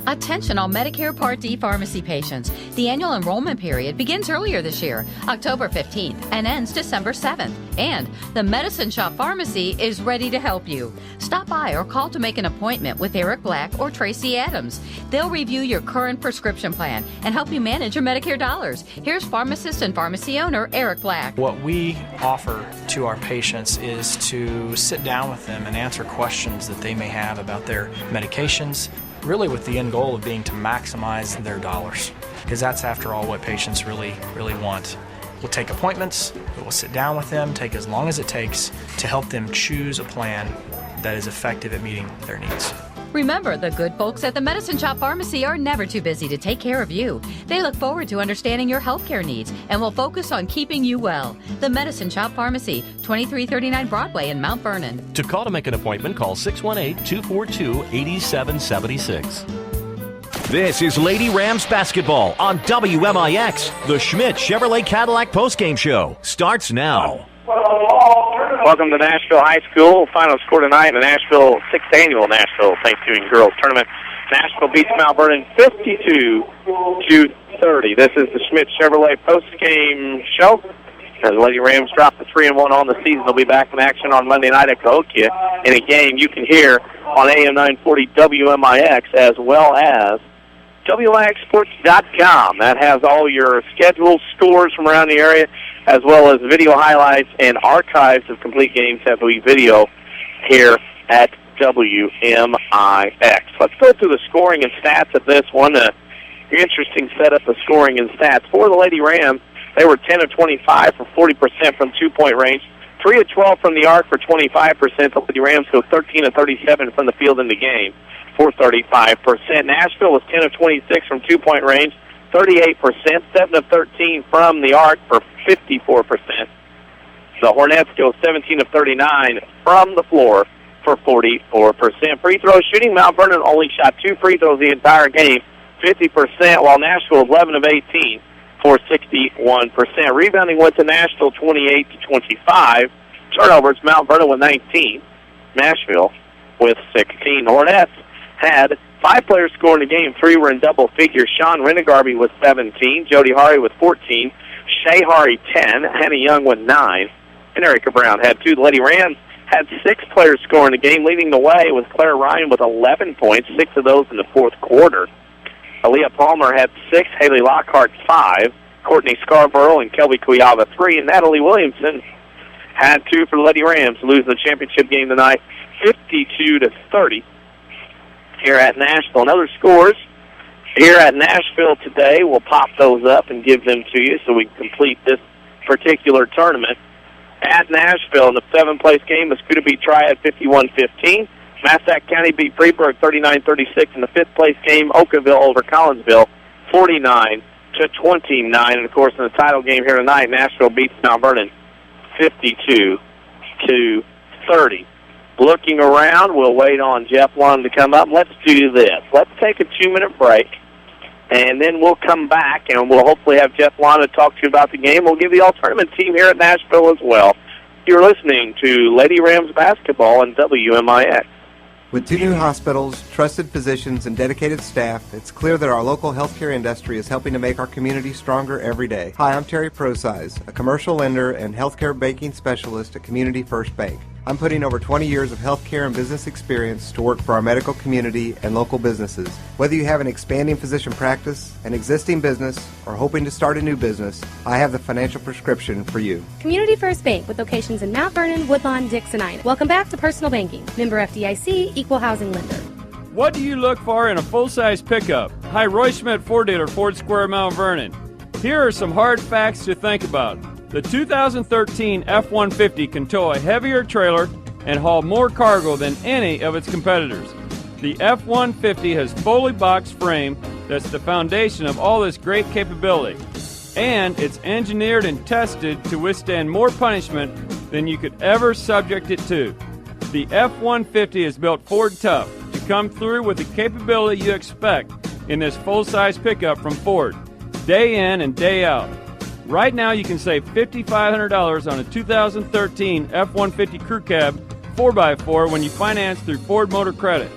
Attention all Medicare Part D pharmacy patients. The annual enrollment period begins earlier this year, October 15th, and ends December 7th. And the Medicine Shop Pharmacy is ready to help you. Stop by or call to make an appointment with Eric Black or Tracy Adams. They'll review your current prescription plan and help you manage your Medicare dollars. Here's pharmacist and pharmacy owner Eric Black. What we offer to our patients is to sit down with them and answer questions that they may have about their medications, really with the end goal of being to maximize their dollars, because that's, after all, what patients really want. We'll take appointments, we'll sit down with them, take as long as it takes to help them choose a plan that is effective at meeting their needs. Remember, the good folks at the Medicine Shop Pharmacy are never too busy to take care of you. They look forward to understanding your healthcare needs and will focus on keeping you well. The Medicine Shop Pharmacy, 2339 Broadway in Mount Vernon. To call to make an appointment, call 618-242-8776. This is Lady Rams basketball on WMIX. The Schmidt Chevrolet Cadillac postgame show starts now. Welcome to Nashville High School. Final score tonight in the Nashville 6th Annual Nashville Thanksgiving Girls Tournament. Nashville beats Mount Vernon 52-30. This is the Schmidt Chevrolet postgame show. As the Lady Rams drop the 3-1 on the season, they'll be back in action on Monday night at Cahokia in a game you can hear on AM 940 WMIX as well as WMIXsports.com. That has all your scheduled scores from around the area, as well as video highlights and archives of complete games that we video here at WMIX. Let's go through the scoring and stats of this one. Interesting setup of scoring and stats. For the Lady Rams, they were 10 of 25 for 40% from two-point range, 3 of 12 from the arc for 25%. The Lady Rams go 13 of 37 from the field in the game for 35%. Nashville was 10 of 26 from two-point range, 38%, 7 of 13 from the arc for 54%. The Hornettes go 17 of 39 from the floor for 44%. Free throw shooting, Mount Vernon only shot 2 free throws the entire game, 50%, while Nashville was 11 of 18 for 61%. Rebounding went to Nashville 28-25. Turnovers, Mount Vernon with 19. Nashville with 16. The Hornettes had 5 players scoring the game. 3 were in double figures. Sean Renegarby with 17. Jody Hari with 14. Shay Hari 10. Hannah Young with 9. And Erica Brown had 2. The Lady Rams had 6 players scoring the game. Leading the way was Claire Ryan with 11 points, 6 of those in the fourth quarter. Aaliyah Palmer had 6. Haley Lockhart 5. Courtney Scarborough and Kelby Kuyava 3. And Natalie Williamson had 2 for the Lady Rams, losing the championship game tonight 52-30 here at Nashville. And other scores here at Nashville today, we'll pop those up and give them to you so we can complete this particular tournament. At Nashville, in the 7th-place game, Muscogee beat Triad 51-15. Massac County beat Freeburg 39-36. In the 5th-place game, Oakville over Collinsville 49-29. And, of course, in the title game here tonight, Nashville beats Mount Vernon 52-30. Looking around, we'll wait on Jeff Long to come up. Let's do this. Let's take a 2-minute break. And then we'll come back, and we'll hopefully have Jeff Lana talk to you about the game. We'll give the all-tournament team here at Nashville as well. You're listening to Lady Rams basketball on WMIX. With 2 new hospitals, trusted physicians, and dedicated staff, it's clear that our local healthcare industry is helping to make our community stronger every day. Hi, I'm Terry Prosize, a commercial lender and healthcare banking specialist at Community First Bank. I'm putting over 20 years of healthcare and business experience to work for our medical community and local businesses. Whether you have an expanding physician practice, an existing business, or hoping to start a new business, I have the financial prescription for you. Community First Bank with locations in Mount Vernon, Woodlawn, Dix, and Ina. Welcome back to Personal Banking. Member FDIC, Equal Housing Lender. What do you look for in a full-size pickup? Hi, Roy Schmidt, Ford dealer, Ford Square, Mount Vernon. Here are some hard facts to think about. The 2013 F-150 can tow a heavier trailer and haul more cargo than any of its competitors. The F-150 has fully boxed frame that's the foundation of all this great capability. And it's engineered and tested to withstand more punishment than you could ever subject it to. The F-150 is built Ford tough to come through with the capability you expect in this full-size pickup from Ford, day in and day out. Right now, you can save $5,500 on a 2013 F-150 Crew Cab 4x4 when you finance through Ford Motor Credit.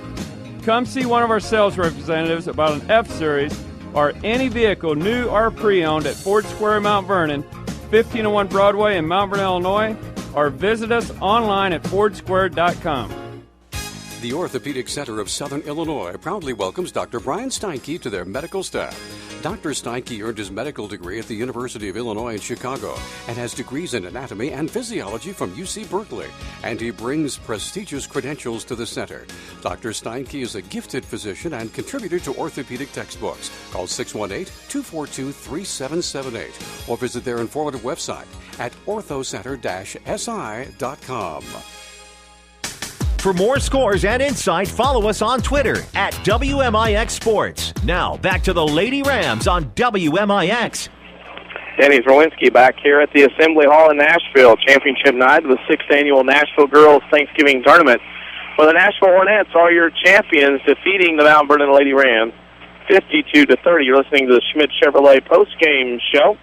Come see one of our sales representatives about an F-Series or any vehicle, new or pre-owned, at Ford Square, Mount Vernon, 1501 Broadway in Mount Vernon, Illinois, or visit us online at fordsquare.com. The Orthopedic Center of Southern Illinois proudly welcomes Dr. Brian Steinke to their medical staff. Dr. Steinke earned his medical degree at the University of Illinois in Chicago and has degrees in anatomy and physiology from UC Berkeley, and he brings prestigious credentials to the center. Dr. Steinke is a gifted physician and contributor to orthopedic textbooks. Call 618-242-3778 or visit their informative website at orthocenter-si.com. For more scores and insight, follow us on Twitter at WMIX Sports. Now, back to the Lady Rams on WMIX. Denny Czerwinski back here at the Assembly Hall in Nashville. Championship night of the 6th annual Nashville Girls Thanksgiving Tournament. Well, the Nashville Hornettes are your champions, defeating the Mount Vernon Lady Rams 52-30. You're listening to the Schmidt Chevrolet postgame show,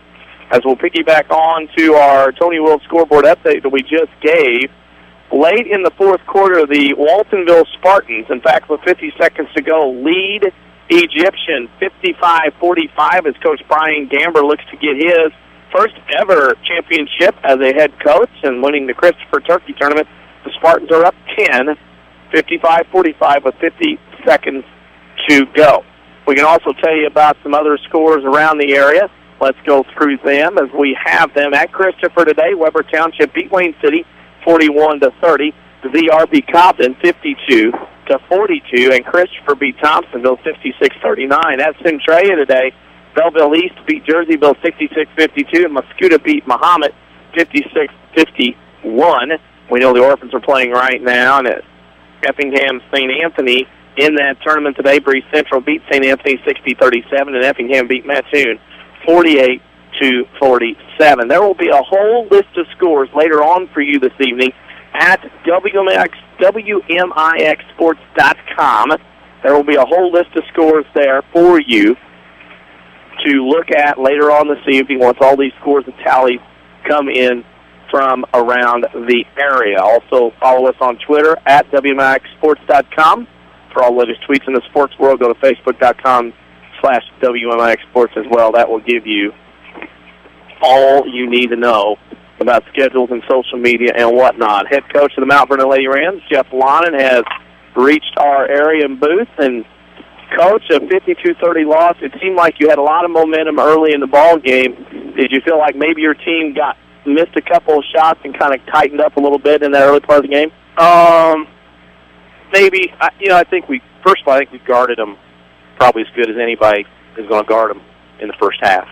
as we'll piggyback on to our Tony World scoreboard update that we just gave. Late in the fourth quarter, the Waltonville Spartans, in fact, with 50 seconds to go, lead Egyptian 55-45 as Coach Brian Gamber looks to get his first ever championship as a head coach and winning the Christopher Turkey Tournament. The Spartans are up 10, 55-45 with 50 seconds to go. We can also tell you about some other scores around the area. Let's go through them as we have them. At Christopher today, Weber Township beat Wayne City 41-30. VR beat Cobden 52-42, and Christopher beat Thompsonville 56-39. At Centralia today, Belleville East beat Jerseyville 66-52, and Mascoutah beat Mahomet 56-51. We know the Orphans are playing right now, and at Effingham St. Anthony in that tournament today, Bree Central beat St. Anthony 60-37, and Effingham beat Mattoon 48-47. There will be a whole list of scores later on for you this evening at WMIXsports.com. There will be a whole list of scores there for you to look at later on this evening once all these scores and tallies come in from around the area. Also, follow us on Twitter at WMIXsports.com. For all the latest tweets in the sports world, go to Facebook.com/WMIX Sports as well. That will give you all you need to know about schedules and social media and whatnot. Head coach of the Mount Vernon Lady Rams, Jeff Lonan, has reached our area booth. And, Coach, a 52-30 loss, it seemed like you had a lot of momentum early in the ball game. Did you feel like maybe your team missed a couple of shots and kind of tightened up a little bit in that early part of the game? Maybe. I think we guarded them probably as good as anybody is going to guard them in the first half.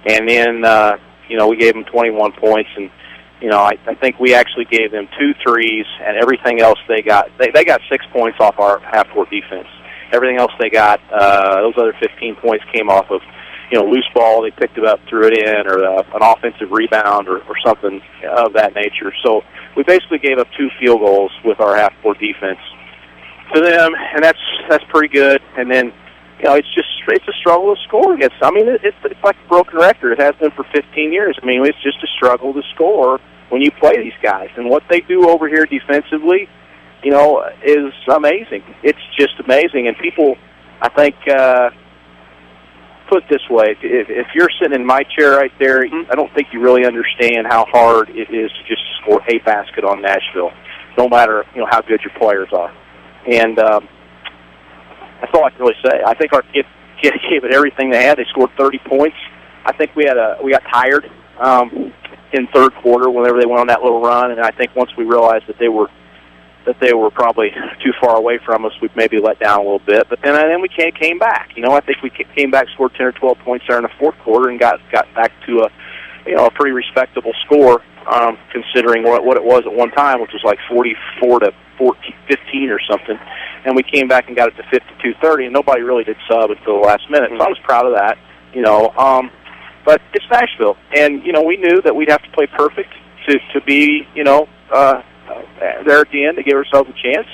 And then, we gave them 21 points, and, I think we actually gave them 2 threes, and everything else they got. They got 6 points off our half-court defense. Everything else they got, those other 15 points came off of, loose ball they picked it up, threw it in, or an offensive rebound or something of that nature. So we basically gave up 2 field goals with our half-court defense to them, and that's pretty good. And then, it's a struggle to score against. I mean, it's like a broken record. It has been for 15 years. I mean, it's just a struggle to score when you play these guys. And what they do over here defensively, is amazing. It's just amazing. And people, I think, put it this way, if you're sitting in my chair right there, I don't think you really understand how hard it is to just score a basket on Nashville, no matter, how good your players are. And that's all I can really say. I think our kids gave it everything they had. They scored 30 points. I think we got tired in third quarter whenever they went on that little run, and I think once we realized that they were probably too far away from us, we maybe let down a little bit. But then we came back. I think we came back, scored 10 or 12 points there in the fourth quarter, and got back to a pretty respectable score, considering what it was at one time, which was like 44 to 15 or something. And we came back and got it to 52-30, and nobody really did sub until the last minute. So I was proud of that, But it's Nashville, and we knew that we'd have to play perfect to be there at the end to give ourselves a chance,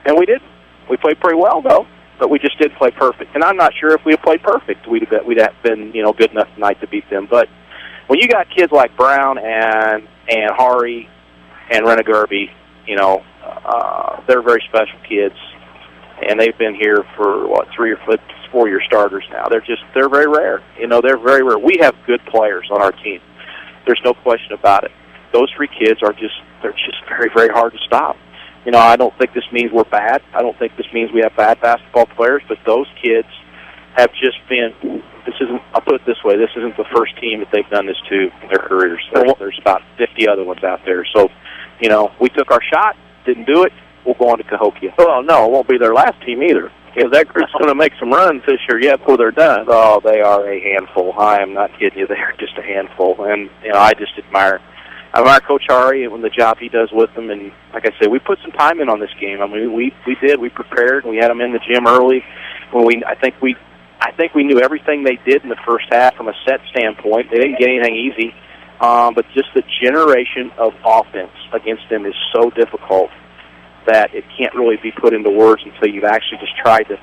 and we did. We played pretty well though, but we just did play perfect. And I'm not sure if we had played perfect, we'd have been good enough tonight to beat them. But when you got kids like Brown and Hari and Renegurby, they're very special kids, and they've been here for 3 or 4 year starters now. They're very rare. They're very rare. We have good players on our team. There's no question about it. Those 3 kids they're just very, very hard to stop. I don't think this means we're bad. I don't think this means we have bad basketball players, but those kids have just been, I'll put it this way, this isn't the first team that they've done this to in their careers. There's about 50 other ones out there. So, we took our shot, didn't do it, we'll go on to Cahokia. Well, no, it won't be their last team either, because that group's going to make some runs this year yet before they're done. Oh, they are a handful. I am not kidding you. They're just a handful. And, I just admire Coach Hari and the job he does with them. And like I said, we put some time in on this game. I mean, we did. We prepared. We had them in the gym early. I think we knew everything they did in the first half from a set standpoint. They didn't get anything easy, but just the generation of offense against them is so difficult that it can't really be put into words until you've actually just tried to,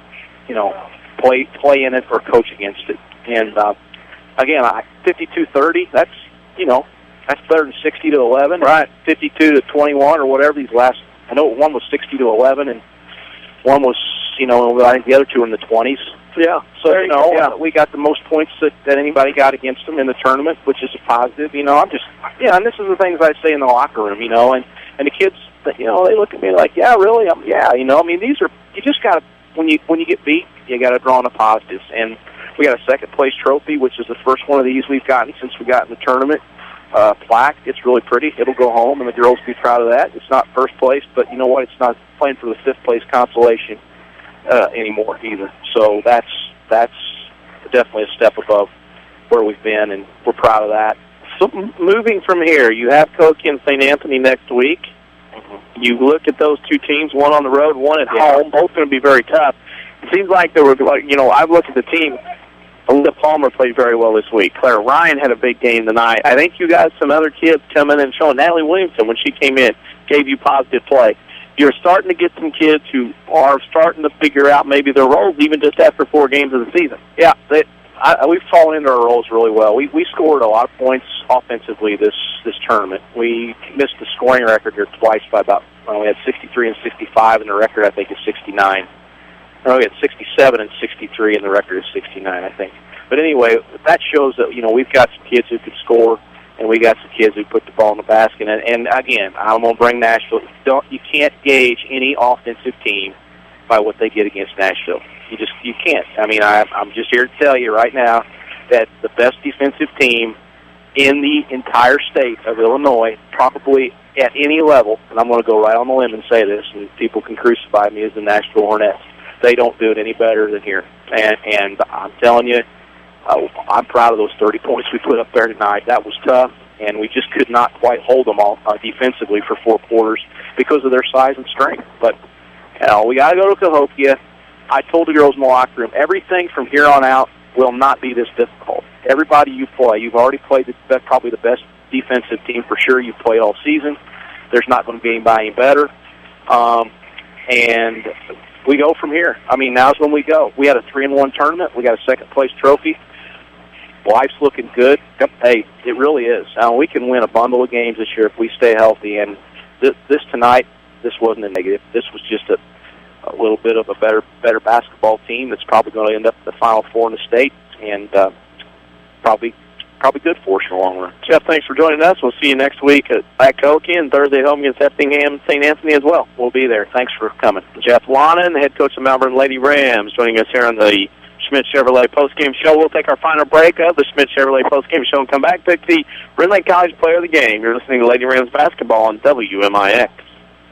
play in it or coach against it. And again, 52-30. That's better than 60-11, right? 52-21 or whatever. These last, I know one was 60-11, and one was, I think the other two were in the 20s. Yeah. So we got the most points that anybody got against them in the tournament, which is a positive. And this is the things I say in the locker room, and the kids, they look at me like, yeah, really, these are, you just got to, when you get beat, you got to draw on the positives. And we got a second place trophy, which is the first one of these we've gotten since we got in the tournament. Plaque. It's really pretty. It'll go home, and the girls will be proud of that. It's not first place, but you know what? It's not playing for the fifth place consolation anymore either. So that's definitely a step above where we've been, and we're proud of that. So moving from here, you have Cahokia and St. Anthony next week. Mm-hmm. You look at those two teams, one on the road, one at home. Both going to be very tough. It seems like there were, I've looked at the team. Aaliyah Palmer played very well this week. Claire Ryan had a big game tonight. I think you got some other kids coming and showing. Natalie Williamson, when she came in, gave you positive play. You're starting to get some kids who are starting to figure out maybe their roles even just after 4 games of the season. Yeah, we've fallen into our roles really well. We scored a lot of points offensively this tournament. We missed the scoring record here twice by we had 63 and 65, and the record, I think, is 69. No, we had 67 and 63, and the record is 69, I think. But anyway, that shows that, we've got some kids who can score, and we got some kids who put the ball in the basket. And again, I'm going to bring Nashville. You can't gauge any offensive team by what they get against Nashville. You can't. I mean, I'm just here to tell you right now that the best defensive team in the entire state of Illinois, probably at any level, and I'm going to go right on the limb and say this, and people can crucify me, is the Nashville Hornettes. They don't do it any better than here. And I'm telling you, I'm proud of those 30 points we put up there tonight. That was tough, and we just could not quite hold them all defensively for 4 quarters because of their size and strength. But we got to go to Cahokia. I told the girls in the locker room, everything from here on out will not be this difficult. Everybody you play, you've already played probably the best defensive team for sure you've played all season. There's not going to be anybody any better. And we go from here. I mean, now's when we go. We had a 3-1 tournament. We got a second-place trophy. Life's looking good. Hey, it really is. We can win a bundle of games this year if we stay healthy. And this tonight, this wasn't a negative. This was just a little bit of a better basketball team that's probably going to end up in the Final Four in the state, and probably good for us in the long run. Jeff, thanks for joining us. We'll see you next week at Koke and Thursday at home against Effingham St. Anthony as well. We'll be there. Thanks for coming. Jeff Lonan, the head coach of Vernon Lady Rams, joining us here on the Schmidt Chevrolet postgame show. We'll take our final break of the Schmidt Chevrolet postgame show and come back, pick the Red Lake College player of the game. You're listening to Lady Rams basketball on WMIX.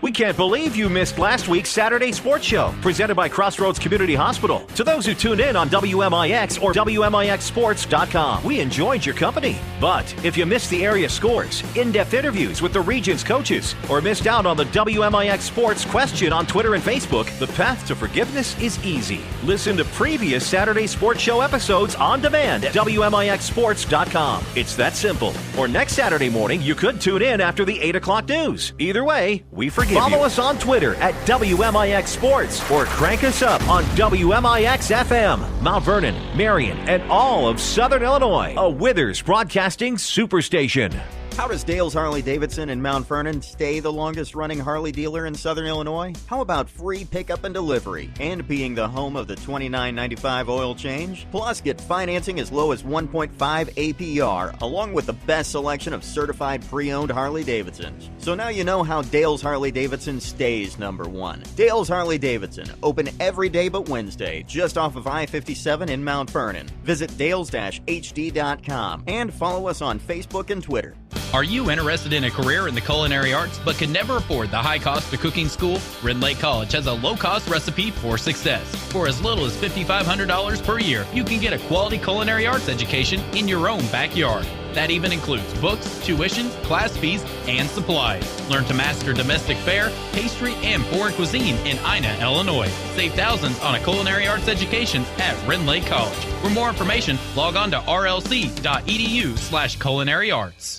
We can't believe you missed last week's Saturday Sports Show, presented by Crossroads Community Hospital. To those who tuned in on WMIX or WMIXsports.com, we enjoyed your company. But if you missed the area scores, in-depth interviews with the region's coaches, or missed out on the WMIX Sports question on Twitter and Facebook, the path to forgiveness is easy. Listen to previous Saturday Sports Show episodes on demand at WMIXsports.com. It's that simple. Or next Saturday morning, you could tune in after the 8 o'clock news. Either way, we forgive Follow you. us on Twitter at WMIX Sports or crank us up on WMIX FM, Mount Vernon, Marion, and all of Southern Illinois. A Withers Broadcasting Superstation. How does Dale's Harley-Davidson in Mount Vernon stay the longest-running Harley dealer in Southern Illinois? How about free pickup and delivery and being the home of the $29.95 oil change? Plus, get financing as low as 1.5 APR, along with the best selection of certified pre-owned Harley-Davidsons. So now you know how Dale's Harley-Davidson stays number one. Dale's Harley-Davidson, open every day but Wednesday, just off of I-57 in Mount Vernon. Visit dales-hd.com and follow us on Facebook and Twitter. Are you interested in a career in the culinary arts but can never afford the high cost of cooking school? Red Lake College has a low-cost recipe for success. For as little as $5,500 per year, you can get a quality culinary arts education in your own backyard. That even includes books, tuition, class fees, and supplies. Learn to master domestic fare, pastry, and foreign cuisine in Ina, Illinois. Save thousands on a culinary arts education at Red Lake College. For more information, log on to rlc.edu/culinary-arts.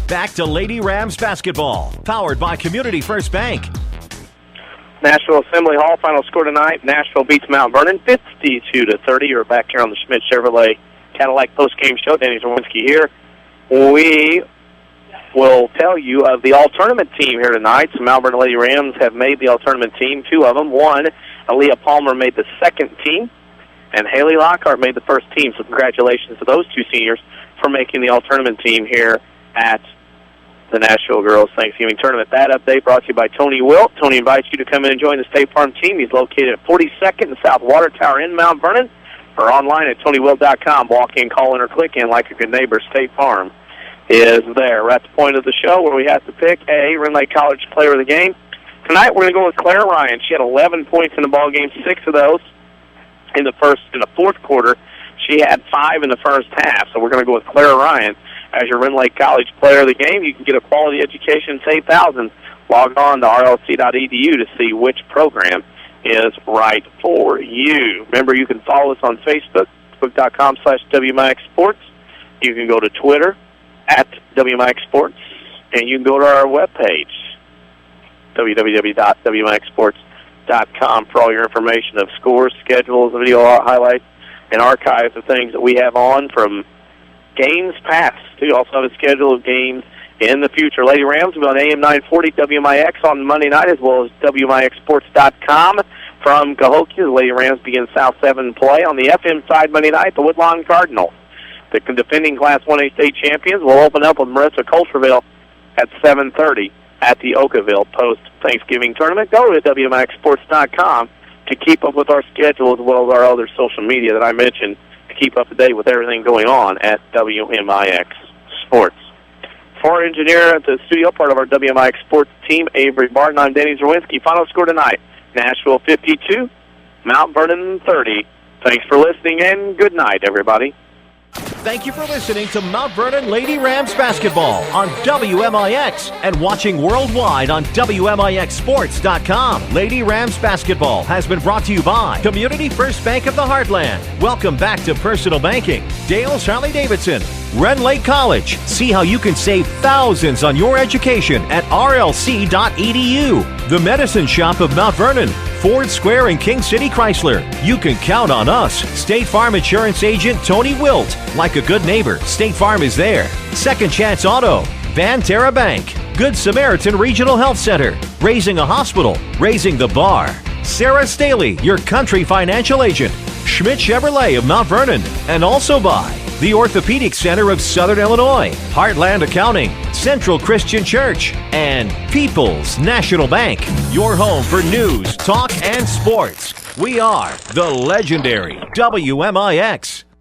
Back to Lady Rams basketball, powered by Community First Bank. Nashville Assembly Hall final score tonight. Nashville beats Mount Vernon 52-30. You're back here on the Schmidt Chevrolet Cadillac postgame show. Danny Czerwinski here. We will tell you of the all-tournament team here tonight. So Mount Vernon Lady Rams have made the all-tournament team, two of them. One, Aaliyah Palmer made the second team, and Haley Lockhart made the first team. So congratulations to those two seniors for making the all-tournament team here at the Nashville Girls Thanksgiving Tournament. That update brought to you by Tony Wilt. Tony invites you to come in and join the State Farm team. He's located at 42nd and South Water Tower in Mount Vernon, or online at TonyWilt.com. Walk in, call in, or click in like a good neighbor. State Farm is there. We're at the point of the show where we have to pick a Red Lake College player of the game. Tonight we're going to go with Claire Ryan. She had 11 points in the ball game, 6 of those in the fourth quarter. She had 5 in the first half, so we're going to go with Claire Ryan as your Red Lake College player of the game. You can get a quality education, save thousands. Log on to rlc.edu to see which program is right for you. Remember, you can follow us on Facebook, facebook.com/WMIX Sports. You can go to Twitter at WMIX Sports, and you can go to our webpage, www.WMIXsports.com, for all your information of scores, schedules, video highlights, and archives of things that we have on from games past. We also have a schedule of games in the future. Lady Rams will be on AM 940 WMIX on Monday night, as well as WMIXsports.com from Cahokia. The Lady Rams begin South 7 play on the FM side Monday night. The Woodlawn Cardinals, the defending Class 1A state champions, will open up with Marissa Coulterville at 7:30 at the Oakville post-Thanksgiving tournament. Go to WMIXsports.com to keep up with our schedule as well as our other social media that I mentioned, to keep up to date with everything going on at WMIX Sports. For our engineer at the studio, part of our WMIX Sports team, Avery Barton, I'm Danny Czerwinski. Final score tonight, Nashville 52, Mount Vernon 30. Thanks for listening, and good night, everybody. Thank you for listening to Mount Vernon Lady Rams basketball on WMIX and watching worldwide on WMIXsports.com. Lady Rams basketball has been brought to you by Community First Bank of the Heartland. Welcome back to personal banking. Dale's Harley-Davidson, Red Lake College. See how you can save thousands on your education at rlc.edu. The Medicine Shop of Mount Vernon. Ford Square and King City Chrysler. You can count on us. State Farm Insurance Agent Tony Wilt. Like a good neighbor, State Farm is there. Second Chance Auto. Banterra Bank. Good Samaritan Regional Health Center. Raising a Hospital. Raising the Bar. Sarah Staley, your country financial agent. Schmidt Chevrolet of Mount Vernon. And also by the Orthopedic Center of Southern Illinois, Heartland Accounting, Central Christian Church, and People's National Bank. Your home for news, talk, and sports. We are the legendary WMIX.